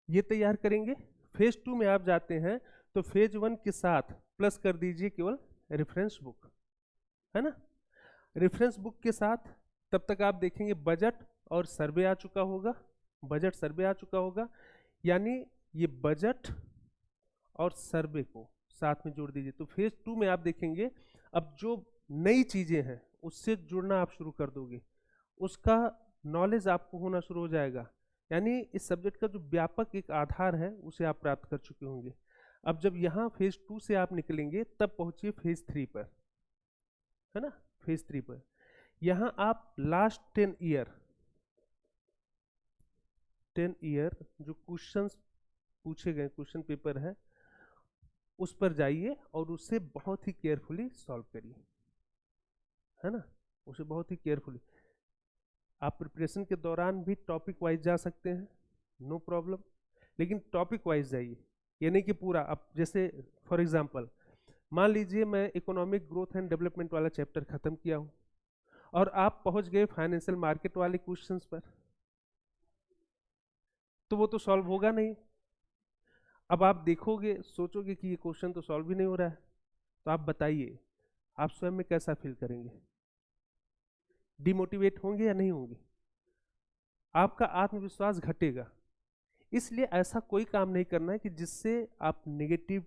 ये तैयार करेंगे, फेज 2 में आप जाते हैं तो फेज 1 के साथ प्लस कर दीजिए केवल रेफरेंस बुक, है ना। रेफरेंस बुक के साथ तब तक आप देखेंगे बजट और सर्वे आ चुका होगा, बजट सर्वे आ चुका होगा, यानी ये बजट और सर्वे को साथ में जोड़ दीजिए। तो फेज 2 में आप देखेंगे अब जो नई चीज़ें हैं उससे जुड़ना आप शुरू कर दोगे, उसका नॉलेज आपको होना शुरू हो जाएगा, यानी इस सब्जेक्ट का जो व्यापक एक आधार है उसे आप प्राप्त कर चुके होंगे। अब जब यहाँ फेज 2 से आप निकलेंगे तब पहुँचिए फेज 3 पर, है ना। फेज 3 पर यहाँ आप लास्ट 10 ईयर जो क्वेश्चंस पूछे गए क्वेश्चन पेपर है उस पर जाइए और उसे बहुत ही केयरफुली सॉल्व करिए, है ना, उसे बहुत ही केयरफुली। आप प्रिपरेशन के दौरान भी टॉपिक वाइज जा सकते हैं, नो प्रॉब्लम, लेकिन टॉपिक वाइज जाइए, ये नहीं कि पूरा। अब जैसे फॉर एग्जांपल मान लीजिए मैं इकोनॉमिक ग्रोथ एंड डेवलपमेंट वाला चैप्टर खत्म किया हूँ और आप पहुँच गए फाइनेंशियल मार्केट वाले क्वेश्चंस पर, तो वो तो सॉल्व होगा नहीं। अब आप देखोगे सोचोगे कि ये क्वेश्चन तो सॉल्व ही नहीं हो रहा है, तो आप बताइए आप स्वयं में कैसा फील करेंगे, डिमोटिवेट होंगे या नहीं होंगे, आपका आत्मविश्वास घटेगा। इसलिए ऐसा कोई काम नहीं करना है कि जिससे आप नेगेटिव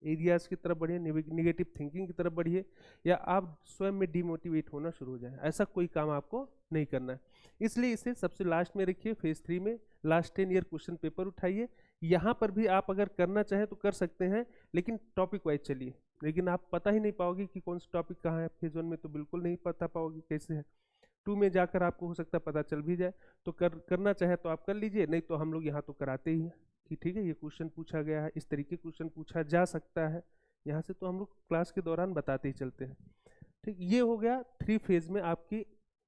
एरियाज की तरफ बढ़िए, नेगेटिव थिंकिंग की तरफ बढ़िए, या आप स्वयं में डिमोटिवेट होना शुरू हो जाए, ऐसा कोई काम आपको नहीं करना है। इसलिए इसे सबसे लास्ट में रखिए, फेज 3 में लास्ट 10 ईयर क्वेश्चन पेपर उठाइए। यहाँ पर भी आप अगर करना चाहें तो कर सकते हैं, लेकिन टॉपिक वाइज चलिए, लेकिन आप पता ही नहीं पाओगे कि कौन सा टॉपिक कहाँ है। फेज 1 में तो बिल्कुल नहीं पता पाओगे कैसे है, 2 में जाकर आपको हो सकता है पता चल भी जाए। तो करना चाहे तो आप कर लीजिए, नहीं तो हम लोग यहाँ तो कराते ही हैं कि ठीक है ये क्वेश्चन पूछा गया है, इस तरीके क्वेश्चन पूछा जा सकता है, यहाँ से तो हम लोग क्लास के दौरान बताते ही चलते हैं। ठीक, ये हो गया 3 फेज में आपकी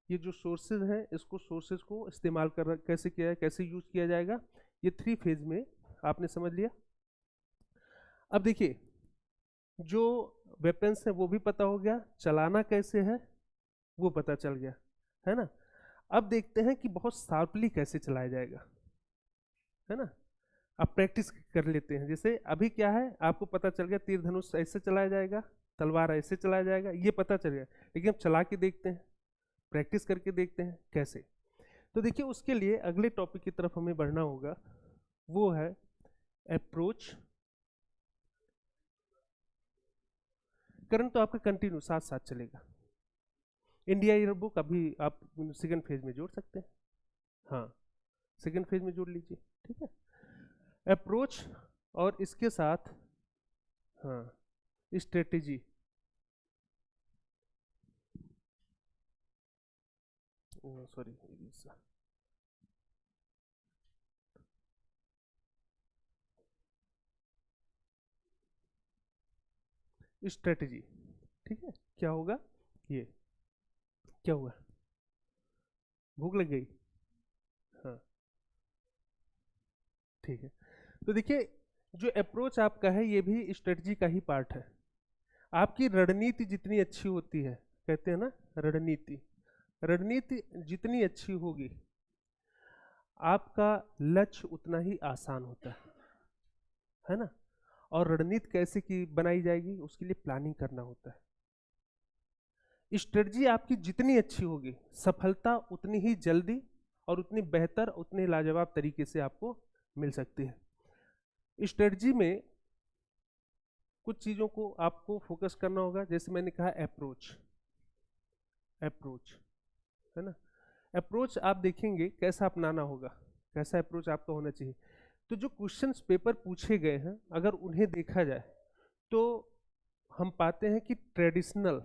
ये जो सोर्सेज हैं, इसको सोर्सेज को इस्तेमाल कर कैसे किया है, कैसे यूज किया जाएगा, ये 3 फेज में आपने समझ लिया। अब देखिए जो वेपन्स है वो भी पता हो गया, चलाना कैसे है वो पता चल गया, है ना। अब देखते हैं कि बहुत शार्पली कैसे चलाया जाएगा, है ना। अब प्रैक्टिस कर लेते हैं। जैसे अभी क्या है, आपको पता चल गया तीर धनुष ऐसे चलाया जाएगा, तलवार ऐसे चलाया जाएगा, ये पता चल गया, लेकिन अब चला के देखते हैं, प्रैक्टिस करके देखते हैं कैसे। तो देखिए उसके लिए अगले टॉपिक की तरफ हमें बढ़ना होगा, वो है अप्रोच। करंट तो आपका कंटिन्यू साथ साथ चलेगा। इंडिया ईयर बुक अभी आप सेकंड फेज में जोड़ सकते हैं, हाँ सेकंड फेज में जोड़ लीजिए, ठीक है। अप्रोच और इसके साथ हाँ स्ट्रेटेजी, सॉरी स्ट्रेटेजी, ठीक है। क्या होगा ये, क्या हुआ, भूख लग गई, हाँ ठीक है। तो देखिए जो अप्रोच आपका है ये भी स्ट्रेटजी का ही पार्ट है। आपकी रणनीति जितनी अच्छी होती है, कहते हैं ना रणनीति, रणनीति जितनी अच्छी होगी आपका लक्ष्य उतना ही आसान होता है ना। और रणनीति कैसे की बनाई जाएगी उसके लिए प्लानिंग करना होता है। स्ट्रेटजी आपकी जितनी अच्छी होगी सफलता उतनी ही जल्दी और उतनी बेहतर, उतनी लाजवाब तरीके से आपको मिल सकती है। स्ट्रेटजी में कुछ चीज़ों को आपको फोकस करना होगा, जैसे मैंने कहा अप्रोच, अप्रोच है ना। अप्रोच आप देखेंगे कैसा अपनाना होगा, कैसा अप्रोच आपका होना चाहिए। तो जो क्वेश्चंस पेपर पूछे गए हैं अगर उन्हें देखा जाए तो हम पाते हैं कि ट्रेडिशनल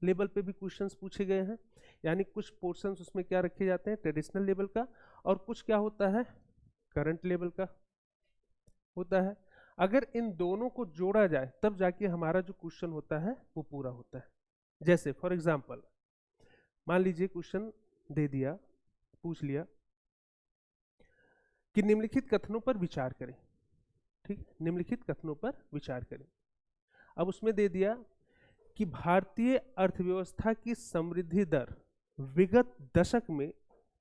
लेवल पे भी क्वेश्चंस पूछे गए हैं, यानी कुछ पोर्शंस उसमें क्या रखे जाते हैं ट्रेडिशनल लेवल का, और कुछ क्या होता है करंट लेवल का होता है। अगर इन दोनों को जोड़ा जाए तब जाके हमारा जो क्वेश्चन होता है वो पूरा होता है। जैसे फॉर एग्जांपल मान लीजिए क्वेश्चन दे दिया, पूछ लिया कि निम्नलिखित कथनों पर विचार करें, ठीक, निम्नलिखित कथनों पर विचार करें। अब उसमें दे दिया कि भारतीय अर्थव्यवस्था की समृद्धि दर विगत दशक में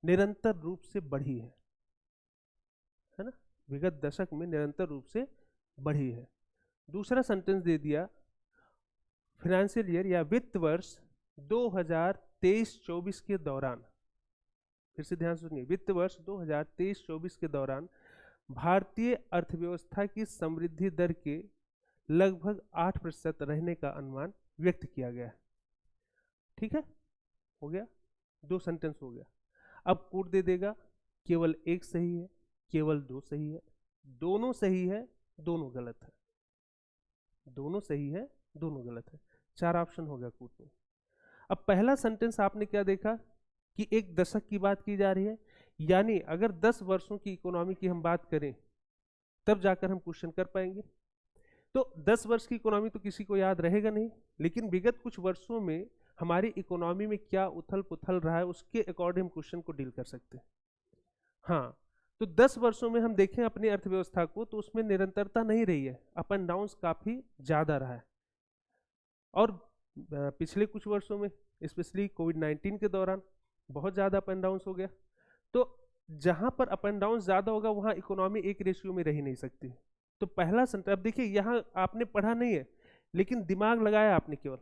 निरंतर रूप से बढ़ी है ना, विगत दशक में निरंतर रूप से बढ़ी है। दूसरा सेंटेंस दे दिया फाइनेंशियल ईयर या वित्त वर्ष 2023-24 के दौरान, फिर से ध्यान सुनिए, वित्त वर्ष 2023-24 के दौरान भारतीय अर्थव्यवस्था की समृद्धि दर के लगभग 8% रहने का अनुमान व्यक्त किया गया है। ठीक है, हो गया, 2 सेंटेंस हो गया। अब कोड दे देगा केवल एक सही है, केवल 2 सही है, दोनों सही है, दोनों गलत है, दोनों सही है, दोनों गलत है। 4 ऑप्शन हो गया कोड में। अब पहला सेंटेंस आपने क्या देखा कि एक दशक की बात की जा रही है, यानी अगर 10 वर्षों की इकोनॉमी की हम बात करें तब जाकर हम क्वेश्चन कर पाएंगे। तो 10 वर्ष की इकोनॉमी तो किसी को याद रहेगा नहीं, लेकिन विगत कुछ वर्षों में हमारी इकोनॉमी में क्या उथल पुथल रहा है उसके अकॉर्डिंग हम क्वेश्चन को डील कर सकते हैं। हाँ, तो 10 वर्षों में हम देखें अपनी अर्थव्यवस्था को तो उसमें निरंतरता नहीं रही है, अप एंड डाउन काफी ज्यादा रहा है। और पिछले कुछ वर्षों में स्पेशली कोविड-19 के दौरान बहुत ज़्यादा अप एंड डाउन हो गया। तो जहाँ पर अप एंड डाउन ज़्यादा होगा वहाँ इकोनॉमी एक रेशियो में रह ही नहीं सकती। तो पहला सेंटेंस, अब देखिए यहाँ आपने पढ़ा नहीं है लेकिन दिमाग लगाया आपने, केवल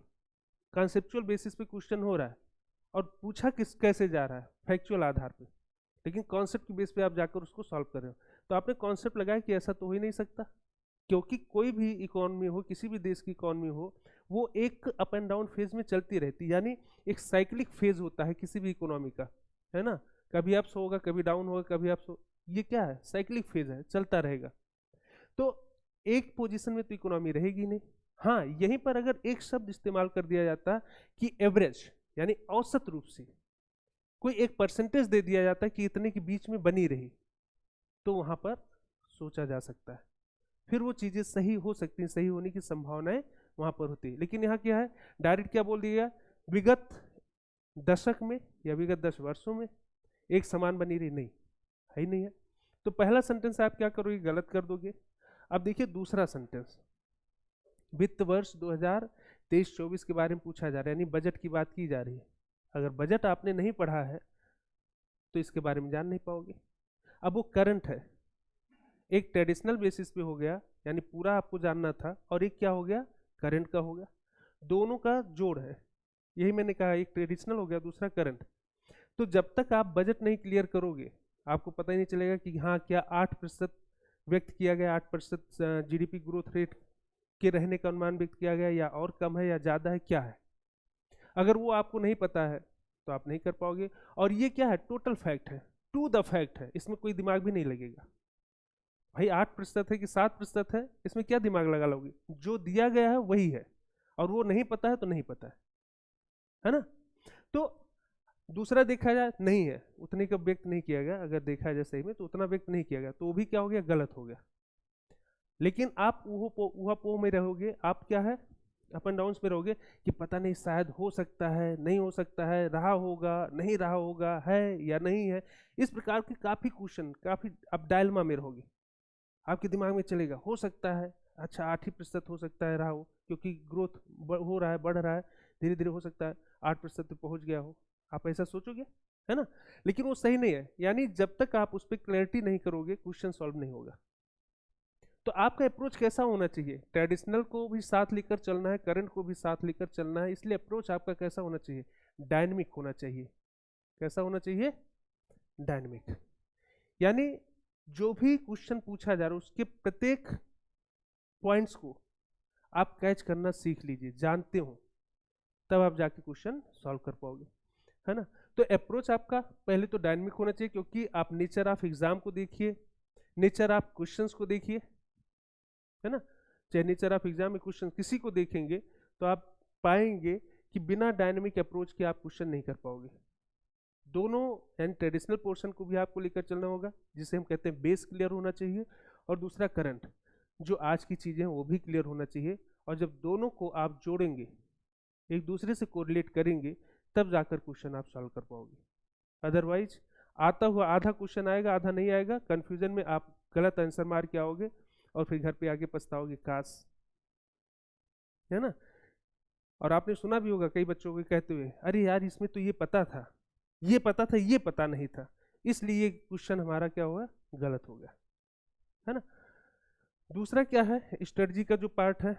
कॉन्सेप्चुअल बेसिस पे क्वेश्चन हो रहा है और पूछा किस कैसे जा रहा है फैक्चुअल आधार पे, लेकिन कॉन्सेप्ट के बेस पे आप जाकर उसको सॉल्व कर रहे हो। तो आपने कॉन्सेप्ट लगाया कि ऐसा तो हो ही नहीं सकता, क्योंकि कोई भी इकोनॉमी हो, किसी भी देश की इकोनॉमी हो, वो एक अप एंड डाउन फेज में चलती रहती है, यानी एक साइक्लिक फेज होता है किसी भी इकोनॉमी का। है ना, कभी अप्स होगा, कभी डाउन होगा, कभी अप्स हो, ये क्या है, साइक्लिक फेज है, चलता रहेगा। तो एक पोजीशन में तो इकोनॉमी रहेगी नहीं। हाँ, यहीं पर अगर एक शब्द इस्तेमाल कर दिया जाता कि एवरेज, यानी औसत रूप से कोई एक परसेंटेज दे दिया जाता है कि इतने के बीच में बनी रही, तो वहां पर सोचा जा सकता है, फिर वो चीजें सही हो सकती हैं, सही होने की संभावनाएं वहां पर होती है। लेकिन यहाँ क्या है, डायरेक्ट क्या बोल दिया, विगत दशक में या विगत 10 वर्षों में एक समान बनी रही, नहीं है ही नहीं है। तो पहला सेंटेंस आप क्या करोगे, गलत कर दोगे। अब देखिए दूसरा सेंटेंस, वित्त वर्ष 2023-24 के बारे में पूछा जा रहा है, यानी बजट की बात की जा रही है। अगर बजट आपने नहीं पढ़ा है तो इसके बारे में जान नहीं पाओगे। अब वो करंट है, एक ट्रेडिशनल बेसिस पे हो गया, यानी पूरा आपको जानना था, और एक क्या हो गया, करंट का हो गया, दोनों का जोड़ है। यही मैंने कहा, एक ट्रेडिशनल हो गया, दूसरा करंट। तो जब तक आप बजट नहीं क्लियर करोगे, आपको पता ही नहीं चलेगा कि हाँ क्या 8% व्यक्त किया गया, 8% जीडीपी ग्रोथ रेट के रहने का अनुमान व्यक्त किया गया, या और कम है या ज़्यादा है, क्या है। अगर वो आपको नहीं पता है तो आप नहीं कर पाओगे। और ये क्या है, टोटल फैक्ट है, टू द फैक्ट है, इसमें कोई दिमाग भी नहीं लगेगा। भाई 8% है कि 7% है, इसमें क्या दिमाग लगा लोगे, जो दिया गया है वही है, और वो नहीं पता है तो नहीं पता है ना। तो दूसरा देखा जाए, नहीं है, उतने का व्यक्त नहीं किया गया, अगर देखा जाए सही में तो उतना व्यक्त नहीं किया गया, तो वो भी क्या हो गया, गलत हो गया। लेकिन आप वह पो में रहोगे, आप क्या है, अप एंड डाउन्स में रहोगे कि पता नहीं, शायद हो सकता है, नहीं हो सकता है, रहा होगा, नहीं रहा होगा, है या नहीं है। इस प्रकार के काफ़ी क्वेश्चन, काफ़ी आप डायलमा में रहोगे, आपके दिमाग में चलेगा, हो सकता है, अच्छा 8% हो सकता है रहा हो, क्योंकि ग्रोथ हो रहा है, बढ़ रहा है, धीरे धीरे हो सकता है 8% पे पहुंच गया हो, आप ऐसा सोचोगे, है ना। लेकिन वो सही नहीं है, यानी जब तक आप उस पर क्लैरिटी नहीं करोगे, क्वेश्चन सॉल्व नहीं होगा। तो आपका अप्रोच कैसा होना चाहिए, ट्रेडिशनल को भी साथ लेकर चलना है, करंट को भी साथ लेकर चलना है, इसलिए अप्रोच आपका कैसा होना चाहिए, डायनेमिक होना चाहिए। कैसा होना चाहिए, डायनेमिक। यानी जो भी क्वेश्चन पूछा जा रहा है उसके प्रत्येक पॉइंट्स को आप कैच करना सीख लीजिए, जानते हो, तब आप जाके क्वेश्चन सॉल्व कर पाओगे, है ना। तो अप्रोच आपका पहले तो डायनेमिक होना चाहिए, क्योंकि आप नेचर ऑफ एग्जाम को देखिए, नेचर ऑफ क्वेश्चंस को देखिए, है ना। चाहे नेचर ऑफ एग्जाम में क्वेश्चन किसी को देखेंगे तो आप पाएंगे कि बिना डायनेमिक अप्रोच के आप क्वेश्चन नहीं कर पाओगे। दोनों यानी ट्रेडिशनल पोर्शन को भी आपको लेकर चलना होगा, जिसे हम कहते हैं बेस क्लियर होना चाहिए, और दूसरा करंट, जो आज की चीज़ें हैं वो भी क्लियर होना चाहिए। और जब दोनों को आप जोड़ेंगे, एक दूसरे से कोरिलेट करेंगे, तब जाकर क्वेश्चन आप सॉल्व कर पाओगे। अदरवाइज आता हुआ आधा क्वेश्चन आएगा, आधा नहीं आएगा, कन्फ्यूजन में आप गलत आंसर मार के आओगे और फिर घर पे आके पछताओगे, काश, है ना। और आपने सुना भी होगा कई बच्चों को कहते हुए, अरे यार इसमें तो ये पता था, ये पता था, ये पता नहीं था, इसलिए क्वेश्चन हमारा क्या हुआ, गलत हो गया, है ना। दूसरा क्या है, स्ट्रेटजी का जो पार्ट है,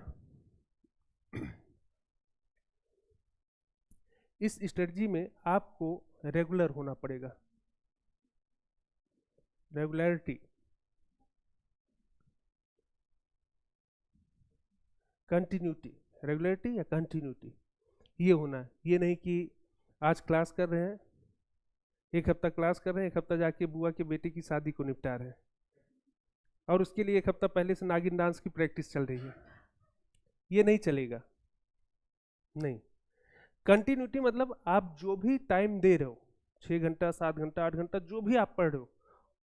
इस स्ट्रेटजी में आपको रेगुलर होना पड़ेगा, रेगुलरिटी, कंटिन्यूटी, रेगुलरिटी या कंटिन्यूटी, ये होना है। ये नहीं कि आज क्लास कर रहे हैं, एक हफ्ता क्लास कर रहे हैं, एक हफ्ता जाके बुआ के बेटे की शादी को निपटा रहे हैं, और उसके लिए एक हफ्ता पहले से नागिन डांस की प्रैक्टिस चल रही है, ये नहीं चलेगा, नहीं। कंटिन्यूटी मतलब आप जो भी टाइम दे रहे हो, 6 घंटा, 7 घंटा, 8 घंटा, जो भी आप पढ़ रहे हो,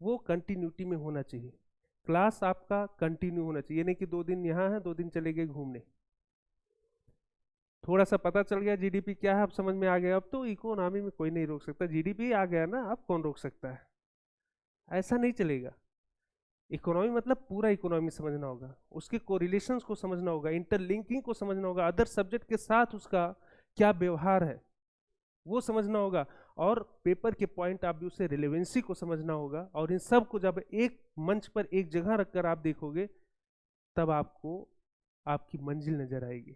वो कंटिन्यूटी में होना चाहिए। क्लास आपका कंटिन्यू होना चाहिए, नहीं कि 2 दिन यहाँ है, 2 दिन चले गए घूमने। थोड़ा सा पता चल गया जीडीपी क्या है, अब समझ में आ गया, अब तो इकोनॉमी में कोई नहीं रोक सकता, जीडीपी आ गया ना, अब कौन रोक सकता है, ऐसा नहीं चलेगा। इकोनॉमी मतलब पूरा इकोनॉमी समझना होगा, उसके कोरिलेशंस को समझना होगा, इंटरलिंकिंग को समझना होगा, अदर सब्जेक्ट के साथ उसका क्या व्यवहार है वो समझना होगा, और पेपर के पॉइंट ऑफ व्यू से रिलेवेंसी को समझना होगा। और इन सब को जब एक मंच पर एक जगह रखकर आप देखोगे, तब आपको आपकी मंजिल नजर आएगी,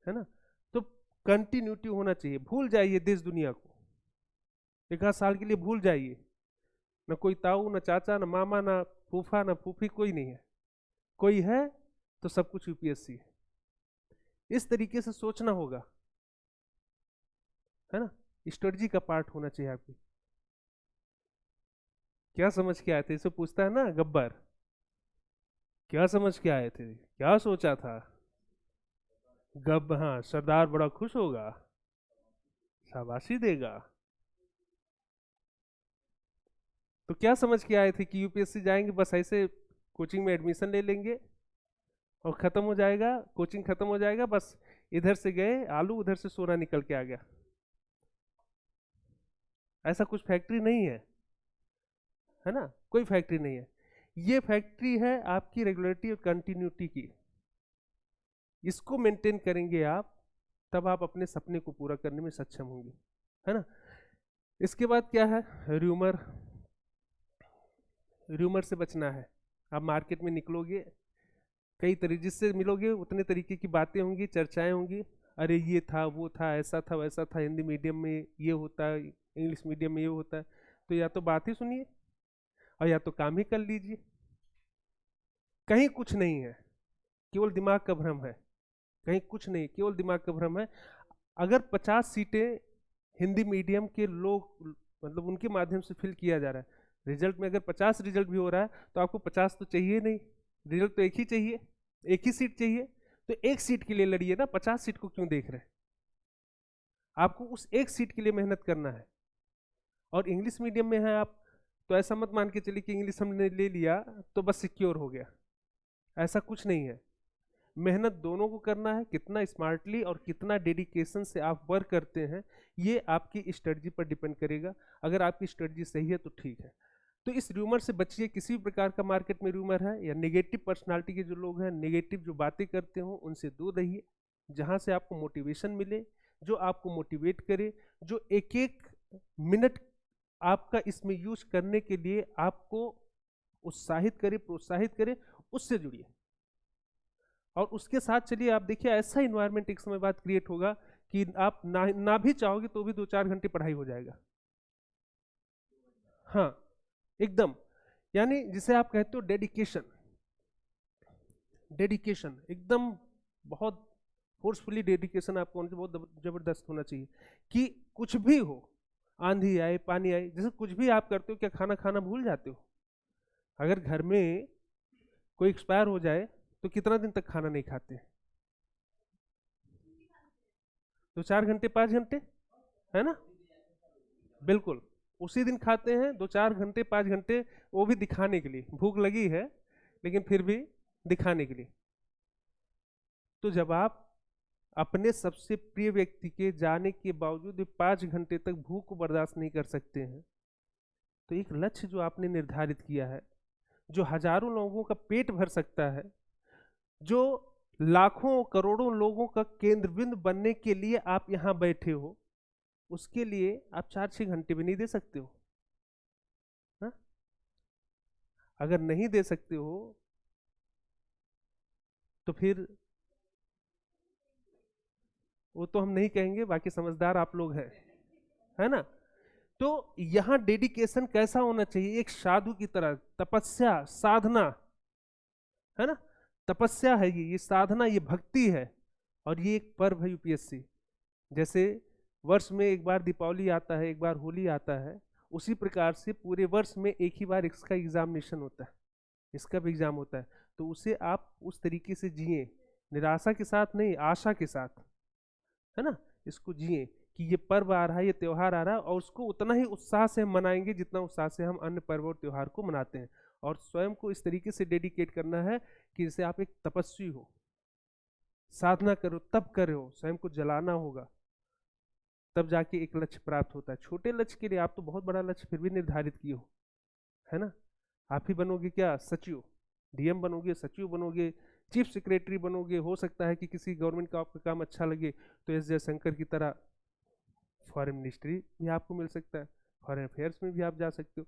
है ना। तो कंटिन्यूटी होना चाहिए, भूल जाइए देश दुनिया को, 1 आध साल के लिए भूल जाइए, न कोई ताऊ, न चाचा, न मामा, न फूफा, न फूफी, कोई नहीं है, कोई है तो सब कुछ यूपीएससी है। इस तरीके से सोचना होगा, है ना, स्ट्रेटजी का पार्ट होना चाहिए आपकी। क्या समझ के आए थे, इसे पूछता है ना गब्बर, क्या समझ के आए थे, क्या सोचा था? हाँ, सरदार बड़ा खुश होगा, शाबाशी देगा। तो क्या समझ के आए थे कि यूपीएससी जाएंगे बस ऐसे कोचिंग में एडमिशन ले लेंगे और खत्म हो जाएगा, कोचिंग खत्म हो जाएगा, बस इधर से गए आलू उधर से सोना निकल के आ गया? ऐसा कुछ फैक्ट्री नहीं है ना, कोई फैक्ट्री नहीं है। ये फैक्ट्री है आपकी रेगुलरिटी और कंटिन्यूटी की। इसको मेंटेन करेंगे आप, तब आप अपने सपने को पूरा करने में सक्षम होंगे, है ना। इसके बाद क्या है, र्यूमर। र्यूमर से बचना है। आप मार्केट में निकलोगे, कई तरीके जिससे मिलोगे उतने तरीके की बातें होंगी, चर्चाएं होंगी। अरे ये था, वो था, ऐसा था, वैसा था, हिंदी मीडियम में ये होता है, इंग्लिश मीडियम में ये होता है। तो या तो बात ही सुनिए और या तो काम ही कर लीजिए। कहीं कुछ नहीं है, केवल दिमाग का भ्रम है। कहीं कुछ नहीं, केवल दिमाग का भ्रम है। अगर 50 सीटें हिंदी मीडियम के लोग, मतलब उनके माध्यम से फिल किया जा रहा है, रिजल्ट में अगर 50 रिजल्ट भी हो रहा है तो आपको 50 तो चाहिए नहीं, रिजल्ट तो एक ही चाहिए, एक ही सीट चाहिए। तो एक सीट के लिए लड़िए ना, 50 सीट को क्यों देख रहे हैं? आपको उस एक सीट के लिए मेहनत करना है। और इंग्लिश मीडियम में है आप, तो ऐसा मत मान के चलिए कि इंग्लिश हमने ले लिया तो बस सिक्योर हो गया, ऐसा कुछ नहीं है। मेहनत दोनों को करना है, कितना स्मार्टली और कितना डेडिकेशन से आप वर्क करते हैं, ये आपकी स्ट्रेटजी पर डिपेंड करेगा। अगर आपकी स्ट्रेटजी सही है तो ठीक है। तो इस रूमर से बचिए, किसी भी प्रकार का मार्केट में रूमर है या नेगेटिव पर्सनालिटी के जो लोग हैं, नेगेटिव जो बातें करते हो, उनसे दूर रहिए। जहां से आपको मोटिवेशन मिले, जो आपको मोटिवेट करे, जो एक एक मिनट आपका इसमें यूज करने के लिए आपको उत्साहित करे, प्रोत्साहित करे, उससे जुड़िए। और उसके साथ चलिए, आप देखिए ऐसा इन्वायरमेंट एक समय बाद क्रिएट होगा कि आप ना भी चाहोगे तो भी 2-4 घंटे पढ़ाई हो जाएगा। हाँ, एकदम। यानी जिसे आप कहते हो डेडिकेशन, डेडिकेशन एकदम बहुत फोर्सफुली डेडिकेशन आपको होना चाहिए, बहुत जबरदस्त होना चाहिए कि कुछ भी हो, आंधी आए, पानी आए, जैसे कुछ भी आप करते हो, क्या खाना खाना भूल जाते हो? अगर घर में कोई एक्सपायर हो जाए तो कितना दिन तक खाना नहीं खाते? 2-4 घंटे, 5 घंटे, है ना। बिल्कुल, उसी दिन खाते हैं 2-4 घंटे, 5 घंटे, वो भी दिखाने के लिए, भूख लगी है लेकिन फिर भी दिखाने के लिए। तो जब आप अपने सबसे प्रिय व्यक्ति के जाने के बावजूद भी 5 घंटे तक भूख को बर्दाश्त नहीं कर सकते हैं, तो एक लक्ष्य जो आपने निर्धारित किया है, जो हजारों लोगों का पेट भर सकता है, जो लाखों करोड़ों लोगों का केंद्र बिंदु बनने के लिए आप यहां बैठे हो, उसके लिए आप 4-6 घंटे भी नहीं दे सकते हो? हा? अगर नहीं दे सकते हो तो फिर वो तो हम नहीं कहेंगे, बाकी समझदार आप लोग हैं, है ना। तो यहां डेडिकेशन कैसा होना चाहिए, एक साधु की तरह, तपस्या, साधना, है ना। तपस्या है ये साधना, ये भक्ति है। और ये एक पर्व है यूपीएससी। जैसे वर्ष में एक बार दीपावली आता है, एक बार होली आता है, उसी प्रकार से पूरे वर्ष में एक ही बार इसका एग्जामिनेशन होता है, इसका भी एग्जाम होता है। तो उसे आप उस तरीके से जिए, निराशा के साथ नहीं, आशा के साथ, है ना। इसको जिए कि ये पर्व आ रहा है, ये त्यौहार आ रहा है, और उसको उतना ही उत्साह से हम मनाएंगे जितना उत्साह से हम अन्य पर्व और त्यौहार को मनाते हैं। और स्वयं को इस तरीके से डेडिकेट करना है कि जैसे आप एक तपस्वी हो, साधना करो, तब करो, स्वयं को जलाना होगा, तब जाके एक लक्ष्य प्राप्त होता है। छोटे लक्ष्य के लिए आप तो बहुत बड़ा लक्ष्य फिर भी निर्धारित किए हो, है ना। आप ही बनोगे क्या सचिव, डीएम बनोगे, सचिव बनोगे, चीफ सेक्रेटरी बनोगे, हो सकता है कि किसी गवर्नमेंट का आपका काम अच्छा लगे तो एस जयशंकर की तरह फॉरेन मिनिस्ट्री भी आपको मिल सकता है, फॉरेन अफेयर्स में भी आप जा सकते हो।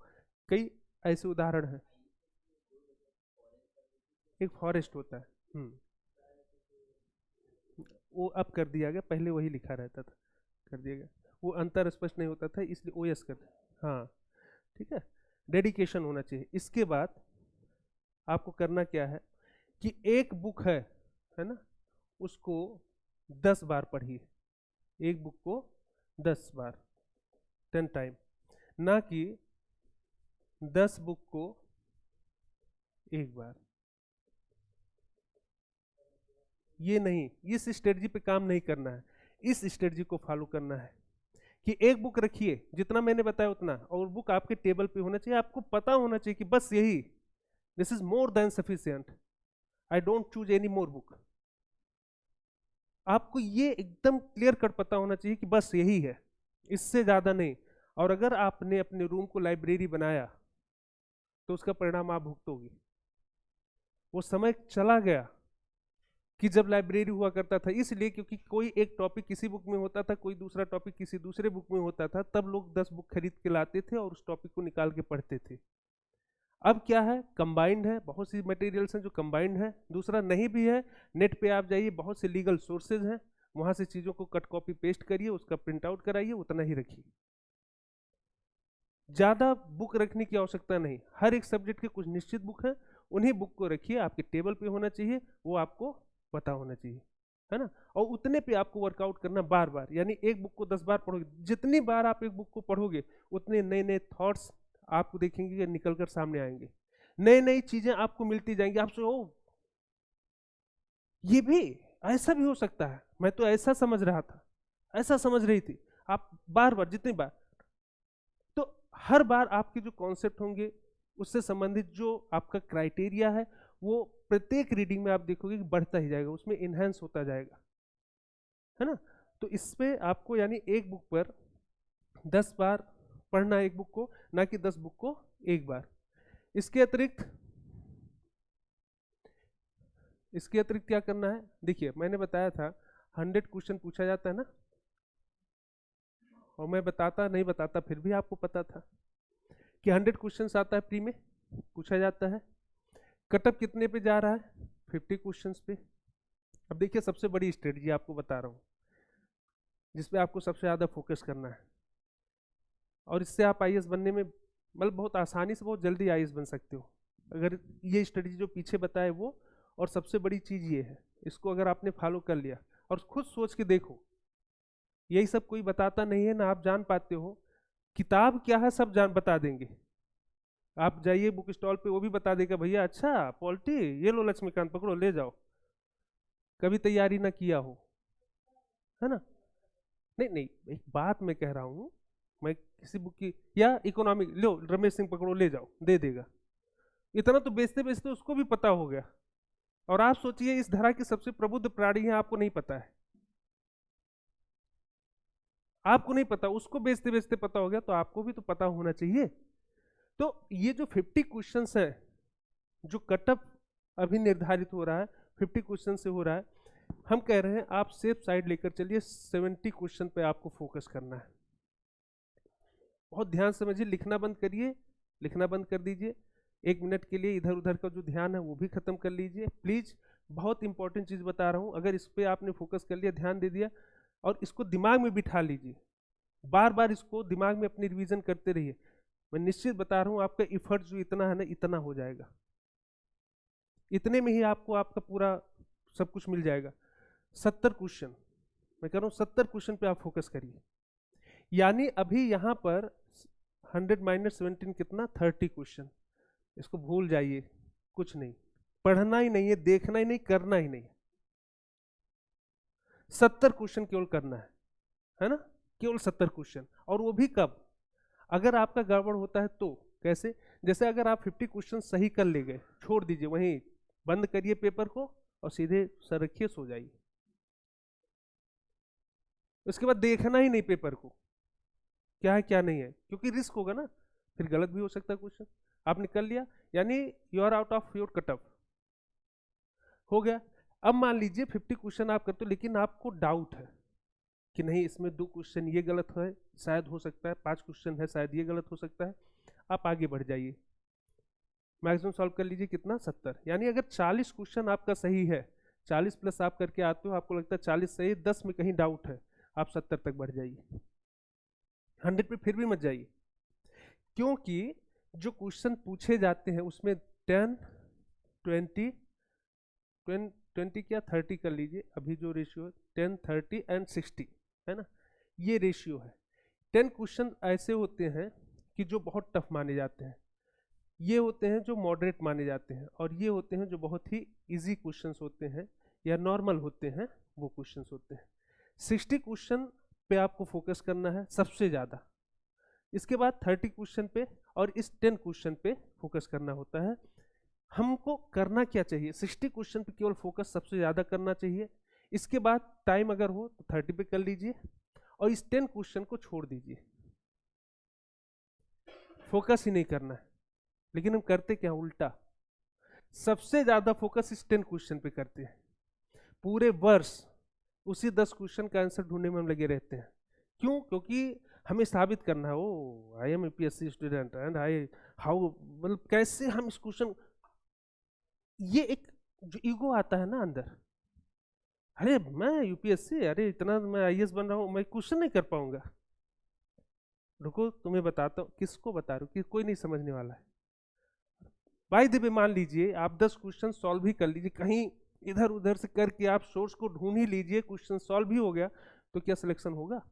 कई ऐसे उदाहरण हैं। एक फॉरेस्ट होता है, वो अब कर दिया गया, पहले वही लिखा रहता था, कर दिया गया, वो अंतर स्पष्ट नहीं होता था इसलिए ओएस कर। हाँ, ठीक है। डेडिकेशन होना चाहिए। इसके बाद आपको करना क्या है कि एक बुक है ना, उसको 10 बार पढ़िए, एक बुक को 10 बार। 10 टाइम, ना कि 10 बुक को एक बार। ये नहीं, इस स्ट्रेटजी पे काम नहीं करना है, इस स्ट्रेटजी को फॉलो करना है कि एक बुक रखिए जितना मैंने बताया उतना, और बुक आपके टेबल पे होना चाहिए, आपको पता होना चाहिए कि बस यही, this is more than sufficient, I don't choose any more book. आपको ये एकदम क्लियर कट पता होना चाहिए कि बस यही है, इससे ज्यादा नहीं। और अगर आपने अपने रूम को लाइब्रेरी बनाया तो उसका परिणाम आप भुगतोगे। वो समय चला गया कि जब लाइब्रेरी हुआ करता था, इसलिए क्योंकि कोई एक टॉपिक किसी बुक में होता था, कोई दूसरा टॉपिक किसी दूसरे बुक में होता था, तब लोग 10 बुक खरीद के लाते थे और उस टॉपिक को निकाल के पढ़ते थे। अब क्या है, कंबाइंड है, बहुत सी मटेरियल्स हैं जो कंबाइंड है। दूसरा नहीं भी है, नेट पे आप जाइए, बहुत से लीगल सोर्सेज हैं, वहां से चीजों को कट कॉपी पेस्ट करिए, उसका प्रिंट आउट कराइए, उतना ही रखिए। ज्यादा बुक रखने की आवश्यकता नहीं, हर एक सब्जेक्ट के कुछ निश्चित बुक हैं, उन्हीं बुक को रखिए, आपके टेबल पे होना चाहिए, वो आपको पता होना चाहिए, है ना। और उतने पे आपको वर्कआउट करना बार बार, यानी एक बुक को 10 बार पढ़ोगे, जितनी बार आप एक बुक को पढ़ोगे उतने नए नए थॉट्स आपको देखेंगे कि निकल कर सामने आएंगे, नई नई चीजें आपको मिलती जाएंगी। आप सोचो ओ, ये भी ऐसा भी हो सकता है, मैं तो ऐसा समझ रहा था, ऐसा समझ रही थी। आप बार बार, जितनी बार, तो हर बार आपके जो कॉन्सेप्ट होंगे उससे संबंधित जो आपका क्राइटेरिया है वो प्रत्येक रीडिंग में आप देखोगे कि बढ़ता ही जाएगा, उसमें इनहेंस होता जाएगा, है ना। तो इस पे आपको, यानी एक बुक पर 10 बार पढ़ना है, एक बुक को, ना कि 10 बुक को एक बार। इसके अतिरिक्त क्या करना है, देखिए मैंने बताया था 100 क्वेश्चन पूछा जाता है ना, और मैं बताता नहीं बताता फिर भी आपको पता था कि 100 क्वेश्चन आता है, प्री में पूछा जाता है। कटअप कितने पे जा रहा है, 50 क्वेश्चंस पे। अब देखिए सबसे बड़ी स्ट्रेटजी आपको बता रहा हूँ जिसपे आपको सबसे ज़्यादा फोकस करना है, और इससे आप आईएएस बनने में मतलब बहुत आसानी से, बहुत जल्दी आईएएस बन सकते हो अगर ये स्ट्रेटजी जो पीछे बताए वो। और सबसे बड़ी चीज़ ये है, इसको अगर आपने फॉलो कर लिया और खुद सोच के देखो, यही सब कोई बताता नहीं है ना, आप जान पाते हो किताब क्या है, सब जान बता देंगे। आप जाइए बुक स्टॉल पे, वो भी बता देगा भैया अच्छा पॉलिटी, ये लो लक्ष्मीकांत पकड़ो ले जाओ, कभी तैयारी ना किया हो, है ना। नहीं नहीं, एक बात मैं कह रहा हूँ, मैं किसी बुक की, या इकोनॉमिक लो रमेश सिंह पकड़ो ले जाओ, दे देगा। इतना तो बेचते बेचते उसको भी पता हो गया। और आप सोचिए इस धरा के सबसे प्रबुद्ध प्राणी है, आपको नहीं पता है, आपको नहीं पता, उसको बेचते बेचते पता हो गया, तो आपको भी तो पता होना चाहिए। तो ये जो 50 क्वेश्चंस है, जो कटअप अभी निर्धारित हो रहा है 50 क्वेश्चन से हो रहा है, हम कह रहे हैं आप सेफ साइड लेकर चलिए, 70 क्वेश्चन पे आपको फोकस करना है। बहुत ध्यान समझिए, लिखना बंद करिए, लिखना बंद कर दीजिए, 1 मिनट के लिए इधर उधर का जो ध्यान है वो भी खत्म कर लीजिए प्लीज। बहुत इंपॉर्टेंट चीज बता रहा हूं, अगर इस पे आपने फोकस कर लिया, ध्यान दे दिया, और इसको दिमाग में बिठा लीजिए, बार बार इसको दिमाग में अपनी रिवीजन करते रहिए, मैं निश्चित बता रहा हूं आपका इफर्ट जो इतना है ना, इतना हो जाएगा, इतने में ही आपको आपका पूरा सब कुछ मिल जाएगा। 70 क्वेश्चन, मैं कह रहा हूँ 70 क्वेश्चन पे आप फोकस करिए, यानी अभी यहाँ पर 100 माइनस 17 कितना, 30 क्वेश्चन। इसको भूल जाइए, कुछ नहीं, पढ़ना ही नहीं है, देखना ही नहीं, करना ही नहीं, 70 क्वेश्चन केवल करना है ना, केवल 70 क्वेश्चन। और वो भी कब, अगर आपका गड़बड़ होता है तो कैसे, जैसे अगर आप 50 क्वेश्चन सही कर ले गए, छोड़ दीजिए वहीं, बंद करिए पेपर को और सीधे सर रखिए, सो जाइए, उसके बाद देखना ही नहीं पेपर को, क्या है क्या नहीं है, क्योंकि रिस्क होगा ना, फिर गलत भी हो सकता है क्वेश्चन। आपने कर लिया, यानी you are out of your cut off, हो गया। अब मान लीजिए 50 क्वेश्चन आप करते हो, लेकिन आपको डाउट है कि नहीं इसमें 2 क्वेश्चन ये गलत है, शायद हो सकता है, 5 क्वेश्चन है शायद ये गलत हो सकता है, आप आगे बढ़ जाइए, मैक्सिमम सॉल्व कर लीजिए, कितना, 70। यानी अगर 40 क्वेश्चन आपका सही है, 40 प्लस आप करके आते हो, आपको लगता है 40 सही, 10 में कहीं डाउट है, आप 70 तक बढ़ जाइए, 100 पे फिर भी मत जाइए, क्योंकि जो क्वेश्चन पूछे जाते हैं उसमें 10, 20, 20 क्या 30 कर लीजिए, अभी जो रेशियो है 10, 30 एंड 60 है ना, ये रेशियो है। 10 क्वेश्चन ऐसे होते हैं कि जो बहुत टफ माने जाते हैं, ये होते हैं जो मॉडरेट माने जाते हैं, और ये होते हैं जो बहुत ही इजी क्वेश्चंस होते हैं या नॉर्मल होते हैं, वो क्वेश्चंस होते हैं। 60 क्वेश्चन पे आपको फोकस करना है सबसे ज़्यादा, इसके बाद 30 क्वेश्चन पे और इस 10 क्वेश्चन पे फोकस करना होता है। हमको करना क्या चाहिए, 60 क्वेश्चन पे केवल फोकस सबसे ज़्यादा करना चाहिए, इसके बाद टाइम अगर हो तो 30 पे कर लीजिए और इस 10 क्वेश्चन को छोड़ दीजिए, फोकस ही नहीं करना है। लेकिन हम करते क्या, उल्टा, सबसे ज्यादा फोकस इस 10 क्वेश्चन पे करते हैं, पूरे वर्ष उसी 10 क्वेश्चन का आंसर ढूंढने में हम लगे रहते हैं। क्यों? क्योंकि हमें साबित करना है, oh I am UPSC student and I how, मतलब कैसे हम इस क्वेश्चन, ये एक जो ईगो आता है ना अंदर, अरे मैं यूपीएससी, अरे इतना मैं आईएएस बन रहा हूं, मैं क्वेश्चन नहीं कर पाऊंगा। रुको तुम्हें बताता हूँ, किसको बता रहा हूँ कि कोई नहीं समझने वाला है। बाय द वे मान लीजिए आप 10 क्वेश्चन सॉल्व ही कर लीजिए, कहीं इधर उधर से करके आप सोर्स को ढूंढ ही लीजिए, क्वेश्चन सॉल्व भी हो गया, तो क्या सिलेक्शन होगा?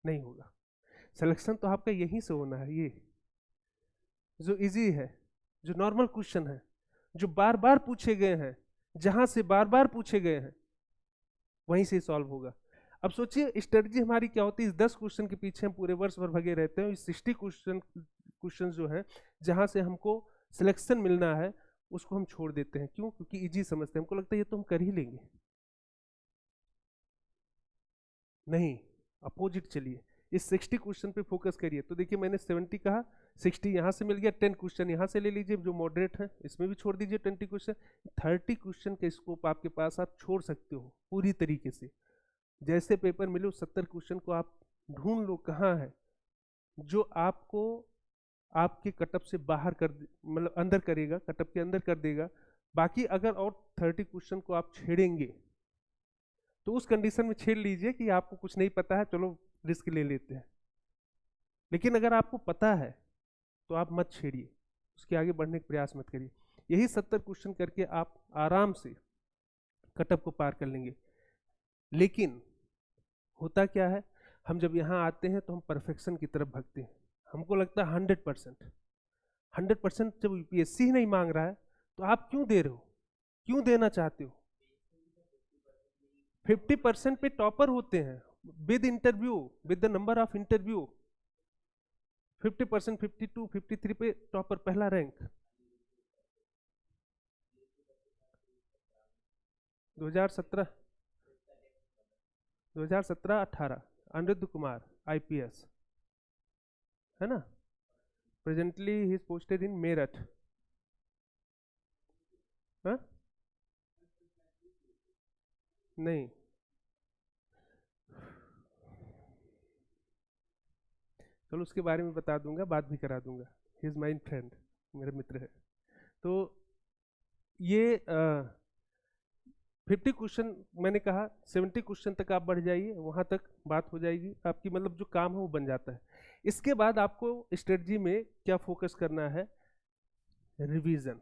नहीं होगा। सिलेक्शन तो आपका यहीं से होना है, ये जो इजी है, जो नॉर्मल क्वेश्चन है, जो बार बार पूछे गए हैं, जहां से बार बार पूछे गए हैं, वहीं से सॉल्व होगा। अब सोचिए स्ट्रेटजी हमारी क्या होती है, इस 10 क्वेश्चन के पीछे हम पूरे वर्ष भर भगे रहते हैं, इस 60 क्वेश्चन जो है जहां से हमको सिलेक्शन मिलना है, उसको हम छोड़ देते हैं। क्यों? क्योंकि इजी समझते हैं, हमको लगता है ये तो हम कर ही लेंगे। नहीं, अपोजिट चलिए, इस 60 क्वेश्चन पे फोकस करिए। तो देखिए मैंने 70 कहा, 60 यहाँ से मिल गया, 10 क्वेश्चन यहाँ से ले लीजिए जो मॉडरेट है, इसमें भी छोड़ दीजिए 20 क्वेश्चन। 30 क्वेश्चन का स्कोप आपके पास, आप छोड़ सकते हो पूरी तरीके से। जैसे पेपर मिले उस 70 क्वेश्चन को आप ढूंढ लो कहाँ है जो आपको आपके कटअप से बाहर कर, मतलब अंदर करेगा, कटअप के अंदर कर देगा। बाकी अगर और 30 क्वेश्चन को आप छेड़ेंगे तो उस कंडीशन में छेड़ लीजिए कि आपको कुछ नहीं पता है, चलो रिस्क ले लेते हैं। लेकिन अगर आपको पता है तो आप मत छेड़िए, उसके आगे बढ़ने का प्रयास मत करिए। यही 70 क्वेश्चन करके आप आराम से कटअप को पार कर लेंगे। लेकिन होता क्या है, हम जब यहाँ आते हैं तो हम परफेक्शन की तरफ भागते हैं, हमको लगता है 100%। जब यूपीएससी ही नहीं मांग रहा है तो आप क्यों दे रहे हो, क्यों देना चाहते हो? 50% पे टॉपर होते हैं with interview, with the number of interview. 50%, 52, 53 पे टॉपर, पहला रैंक। 2017-18 अनिरुद्ध कुमार आईपीएस, है ना? Presently he is posted in Meerut. हाँ? नहीं, चलो उसके बारे में बता दूंगा, बात भी करा दूंगा। ही इज माई फ्रेंड, मेरा मित्र है। तो ये 50 क्वेश्चन मैंने कहा, 70 क्वेश्चन तक आप बढ़ जाइए, वहाँ तक बात हो जाएगी आपकी, मतलब जो काम है वो बन जाता है। इसके बाद आपको स्ट्रेटजी में क्या फोकस करना है, रिवीजन।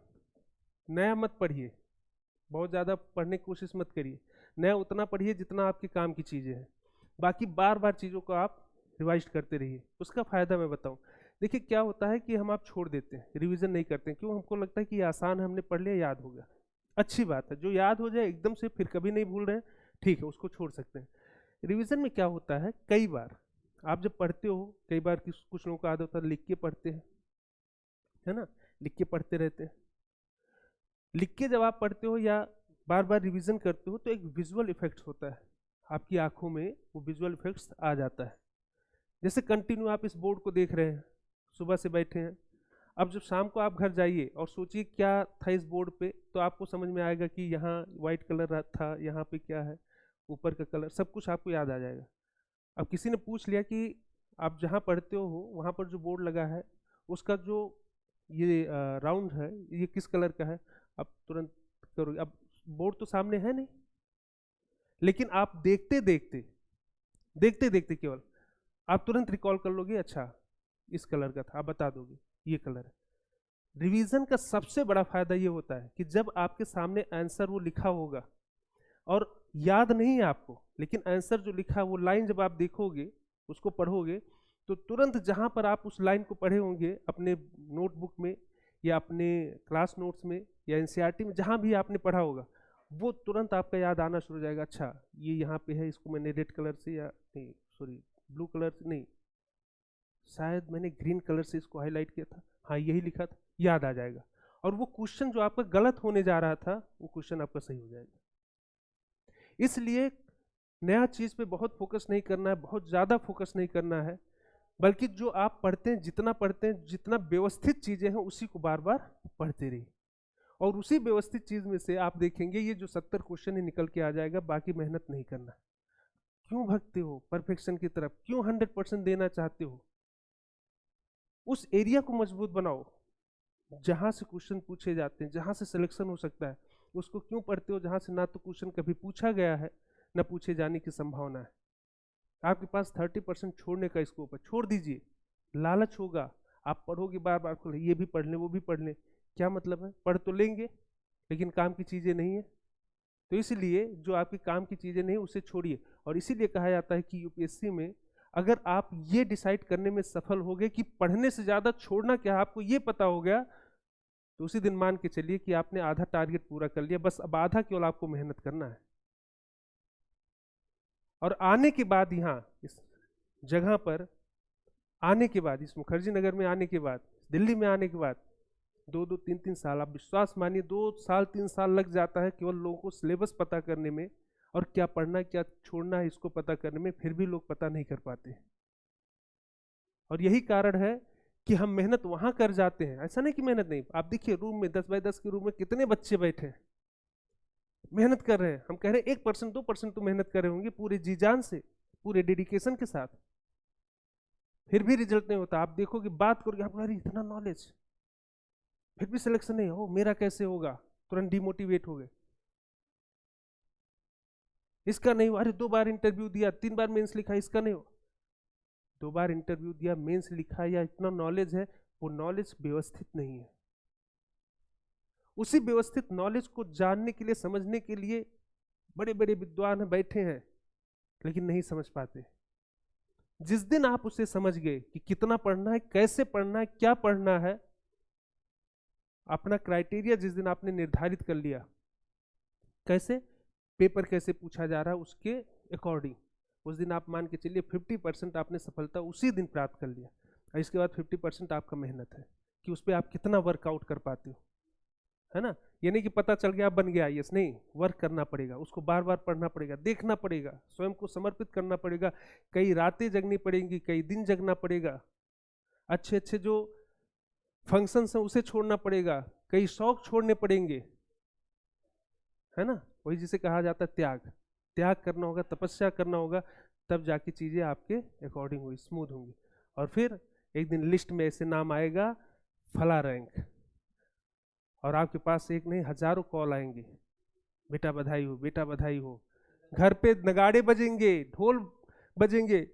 नया मत पढ़िए, बहुत ज़्यादा पढ़ने की कोशिश मत करिए, नया उतना पढ़िए जितना आपके काम की चीज़ें हैं। बाकी बार बार चीज़ों को आप रिवाइज करते रहिए। उसका फ़ायदा मैं बताऊं, देखिए क्या होता है कि हम आप छोड़ देते हैं, रिवीजन नहीं करते हैं। क्यों? हमको लगता है कि ये आसान है, हमने पढ़ लिया, याद होगा। अच्छी बात है, जो याद हो जाए एकदम से फिर कभी नहीं भूल रहे हैं, ठीक है, उसको छोड़ सकते हैं। रिवीजन में क्या होता है, कई बार आप जब पढ़ते हो, कई बार कुछ लोगों का आदत होता है लिख के पढ़ते हैं, है ना? लिख के पढ़ते रहते हैं। लिख के जब आप पढ़ते हो या बार बार रिवीजन करते हो तो एक विजुअल इफेक्ट्स होता है, आपकी आंखों में वो विजुअल इफेक्ट्स आ जाता है। जैसे कंटिन्यू आप इस बोर्ड को देख रहे हैं, सुबह से बैठे हैं, अब जब शाम को आप घर जाइए और सोचिए क्या था इस बोर्ड पे, तो आपको समझ में आएगा कि यहाँ वाइट कलर था, यहाँ पे क्या है, ऊपर का कलर, सब कुछ आपको याद आ जाएगा। अब किसी ने पूछ लिया कि आप जहाँ पढ़ते हो वहाँ पर जो बोर्ड लगा है उसका जो ये राउंड है ये किस कलर का है, आप तुरंत करोगे। अब बोर्ड तो सामने है नहीं, लेकिन आप देखते देखते केवल आप तुरंत रिकॉल कर लोगे, अच्छा इस कलर का था, आप बता दोगे ये कलर है। रिवीजन का सबसे बड़ा फायदा ये होता है कि जब आपके सामने आंसर वो लिखा होगा और याद नहीं है आपको, लेकिन आंसर जो लिखा है वो लाइन जब आप देखोगे उसको पढ़ोगे तो तुरंत जहाँ पर आप उस लाइन को पढ़े होंगे अपने नोटबुक में या अपने क्लास नोट्स में या एनसीईआरटी में, जहाँ भी आपने पढ़ा होगा, वो तुरंत आपका याद आना शुरू हो जाएगा। अच्छा ये यहाँ पे है, इसको मैंने रेड कलर से, या नहीं सॉरी ब्लू कलर से नहीं, शायद मैंने ग्रीन कलर से इसको हाईलाइट किया था, हाँ यही लिखा था, याद आ जाएगा। और वो क्वेश्चन जो आपका गलत होने जा रहा था वो क्वेश्चन आपका सही हो जाएगा। इसलिए नया चीज पे बहुत फोकस नहीं करना है, बहुत ज्यादा फोकस नहीं करना है, बल्कि जो आप पढ़ते हैं, जितना पढ़ते हैं, जितना व्यवस्थित चीजें हैं उसी को बार बार पढ़ते रहिए। और उसी व्यवस्थित चीज में से आप देखेंगे ये जो 70 क्वेश्चन ही निकल के आ जाएगा, बाकी मेहनत नहीं करना। क्यों भगते हो परफेक्शन की तरफ, क्यों 100% देना चाहते हो? उस एरिया को मजबूत बनाओ जहां से क्वेश्चन पूछे जाते हैं, जहां से सिलेक्शन हो सकता है, उसको क्यों पढ़ते हो जहां से ना तो क्वेश्चन कभी पूछा गया है ना पूछे जाने की संभावना है। आपके पास 30% छोड़ने का स्कोप है, छोड़ दीजिए। लालच होगा, आप पढ़ोगे बार बार, ये भी पढ़ लें वो भी पढ़ लें, क्या मतलब है? पढ़ तो लेंगे लेकिन काम की चीजें नहीं है। तो इसलिए जो आपके काम की चीजें नहीं उसे छोड़िए। और इसीलिए कहा जाता है कि यूपीएससी में अगर आप ये डिसाइड करने में सफल हो गए कि पढ़ने से ज्यादा छोड़ना क्या है, आपको ये पता हो गया, तो उसी दिन मान के चलिए कि आपने आधा टारगेट पूरा कर लिया, बस अब आधा केवल आपको मेहनत करना है। और आने के बाद यहाँ इस जगह पर आने के बाद, इस मुखर्जी नगर में आने के बाद, दिल्ली में आने के बाद 2-3 साल, आप विश्वास मानिए 2 साल 3 साल लग जाता है केवल लोगों को सिलेबस पता करने में और क्या पढ़ना है क्या छोड़ना है इसको पता करने में, फिर भी लोग पता नहीं कर पाते। और यही कारण है कि हम मेहनत वहां कर जाते हैं, ऐसा नहीं कि मेहनत नहीं। आप देखिए रूम में 10x10 के रूम में कितने बच्चे बैठे हैं, मेहनत कर रहे हैं। हम कह रहे हैं 1% 2% तो मेहनत कर रहे होंगे पूरे जी जान से, पूरे डेडिकेशन के साथ, फिर भी रिजल्ट नहीं होता। आप देखोगे, बात करोगे, आप अरे इतना नॉलेज, फिर भी सिलेक्शन नहीं हो, मेरा कैसे होगा, तुरंत डिमोटिवेट हो गए। इसका नहीं हुआ, अरे 2 बार इंटरव्यू दिया, 3 बार मेंस लिखा, इसका नहीं हुआ। 2 बार इंटरव्यू दिया, मेंस लिखा, या इतना नॉलेज है, वो नॉलेज व्यवस्थित नहीं है। उसी व्यवस्थित नॉलेज को जानने के लिए, समझने के लिए बड़े बड़े विद्वान बैठे हैं, लेकिन नहीं समझ पाते। जिस दिन आप उसे समझ गए कि कितना पढ़ना है, कैसे पढ़ना है, क्या पढ़ना है, अपना क्राइटेरिया जिस दिन आपने निर्धारित कर लिया, कैसे पेपर कैसे पूछा जा रहा है उसके अकॉर्डिंग, उस दिन आप मान के चलिए 50% आपने सफलता उसी दिन प्राप्त कर लिया। और इसके बाद 50% आपका मेहनत है कि उस पर आप कितना वर्कआउट कर पाते हो, है ना। ये नहीं कि पता चल गया बन गया आईएएस, नहीं, वर्क करना पड़ेगा, उसको बार बार पढ़ना पड़ेगा, देखना पड़ेगा, स्वयं को समर्पित करना पड़ेगा, कई रातें जगनी पड़ेंगी, कई दिन जगना पड़ेगा, अच्छे अच्छे जो फंक्शंस हैं उसे छोड़ना पड़ेगा, कई शौक छोड़ने पड़ेंगे, है ना। वही जिसे कहा जाता है त्याग, त्याग करना होगा, तपस्या करना होगा, तब जाके चीजें आपके अकॉर्डिंग हुई, स्मूथ होंगी। और फिर एक दिन लिस्ट में ऐसे नाम आएगा फला रैंक, और आपके पास एक नहीं हजारों कॉल आएंगे, बेटा बधाई हो, बेटा बधाई हो। घर पे नगाड़े बजेंगे, ढोल बजेंगे,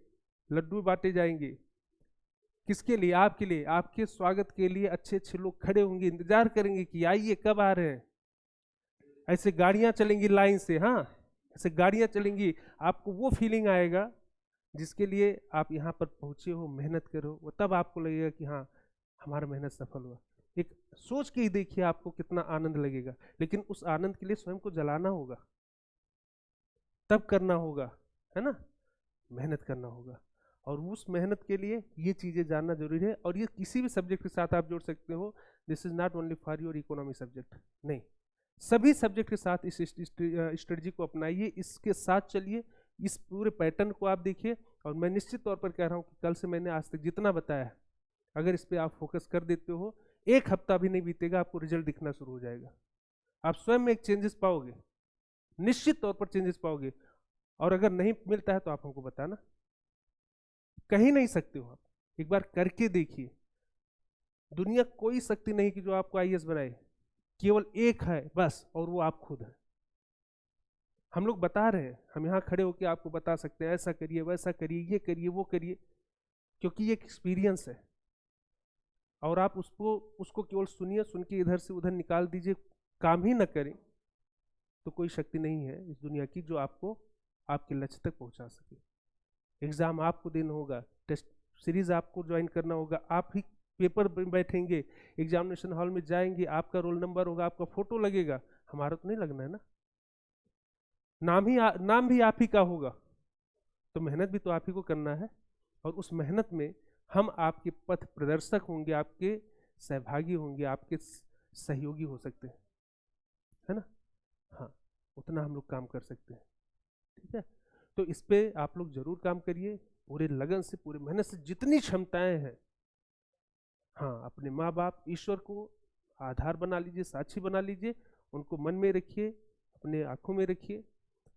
लड्डू बांटे जाएंगे। किसके लिए? आपके लिए, आपके स्वागत के लिए अच्छे अच्छे लोग खड़े होंगे, इंतजार करेंगे कि आइए कब आ रहे हैं। ऐसे गाड़ियां चलेंगी लाइन से, हाँ ऐसे गाड़ियां चलेंगी, आपको वो फीलिंग आएगा जिसके लिए आप यहाँ पर पहुंचे हो, मेहनत करो, वो तब आपको लगेगा कि हाँ हमारा मेहनत सफल हुआ। एक सोच के ही देखिए आपको कितना आनंद लगेगा, लेकिन उस आनंद के लिए स्वयं को जलाना होगा, तब करना होगा, है ना, मेहनत करना होगा। और उस मेहनत के लिए ये चीजें जानना जरूरी है। और ये किसी भी सब्जेक्ट के साथ आप जोड़ सकते हो, this is not only for your economy subject, नहीं, सभी सब्जेक्ट के साथ इस स्ट्रेटजी को अपनाइए, इसके साथ चलिए, इस पूरे पैटर्न को आप देखिए। और मैं निश्चित तौर पर कह रहा हूँ कि कल से मैंने आज तक जितना बताया है, अगर इस पर आप फोकस कर देते हो, 1 हफ्ता भी नहीं बीतेगा, आपको रिजल्ट दिखना शुरू हो जाएगा। आप स्वयं में एक चेंजेस पाओगे, निश्चित तौर पर चेंजेस पाओगे। और अगर नहीं मिलता है तो आप हमको बताना, कहीं नहीं सकते हो आप, एक बार करके देखिए। दुनिया कोई शक्ति नहीं कि जो आपको आईएएस बनाए, केवल एक है बस, और वो आप खुद हैं। हम लोग बता रहे हैं, हम यहाँ खड़े होकर आपको बता सकते हैं ऐसा करिए, वैसा करिए, ये करिए, वो करिए, क्योंकि ये एक एक्सपीरियंस है। और आप उसको केवल सुनिए, सुन के इधर से उधर निकाल दीजिए, काम ही ना करें, तो कोई शक्ति नहीं है इस दुनिया की जो आपको आपके लक्ष्य तक पहुंचा सके। एग्ज़ाम आपको देना होगा, टेस्ट सीरीज आपको ज्वाइन करना होगा, आप ही पेपर में बैठेंगे, एग्जामिनेशन हॉल में जाएंगे, आपका रोल नंबर होगा, आपका फोटो लगेगा, हमारा तो नहीं लगना है ना, नाम भी आप ही का होगा, तो मेहनत भी तो आप ही को करना है। और उस मेहनत में हम आपके पथ प्रदर्शक होंगे, आपके सहभागी होंगे, आपके सहयोगी हो सकते हैं, है ना। हाँ, उतना हम लोग काम कर सकते हैं, ठीक है। तो इस पे आप लोग जरूर काम करिए, पूरे लगन से, पूरे मेहनत से, जितनी क्षमताएं हैं। हाँ, अपने माँ बाप ईश्वर को आधार बना लीजिए, साक्षी बना लीजिए, उनको मन में रखिए, अपने आंखों में रखिए,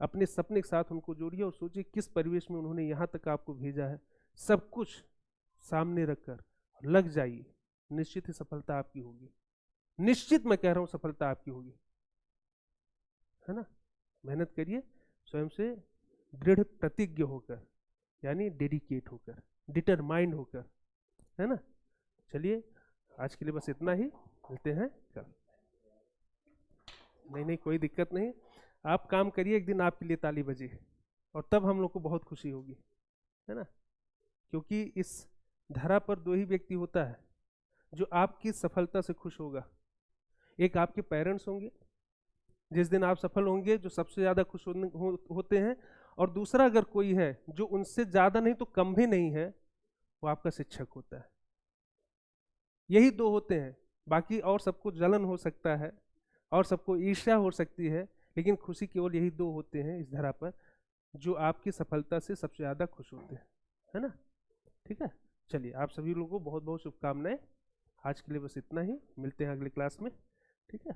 अपने सपने के साथ उनको जोड़िए और सोचिए किस परिवेश में उन्होंने यहाँ तक आपको भेजा है, सब कुछ सामने रखकर लग जाइए, निश्चित ही सफलता आपकी होगी, निश्चित मैं कह रहा हूँ सफलता आपकी होगी, है ना। मेहनत करिए, स्वयं से दृढ़ प्रतिज्ञ होकर, यानी डेडिकेट होकर, डिटरमाइंड होकर, है ना। चलिए, आज के लिए बस इतना ही, मिलते हैं कल। नहीं, कोई दिक्कत नहीं, आप काम करिए, एक दिन आपके लिए ताली बजे और तब हम लोग को बहुत खुशी होगी, है ना। क्योंकि इस धरा पर दो ही व्यक्ति होता है जो आपकी सफलता से खुश होगा, एक आपके पेरेंट्स होंगे, जिस दिन आप सफल होंगे, जो सबसे ज़्यादा खुश होते हैं, और दूसरा अगर कोई है जो उनसे ज़्यादा नहीं तो कम भी नहीं है, वो आपका शिक्षक होता है। यही दो होते हैं, बाकी और सबको जलन हो सकता है और सबको ईर्ष्या हो सकती है, लेकिन खुशी केवल यही दो होते हैं इस धरा पर जो आपकी सफलता से सबसे ज़्यादा खुश होते हैं, है ना। ठीक है, चलिए, आप सभी लोगों को बहुत बहुत शुभकामनाएं। आज के लिए बस इतना ही, मिलते हैं अगले क्लास में, ठीक है।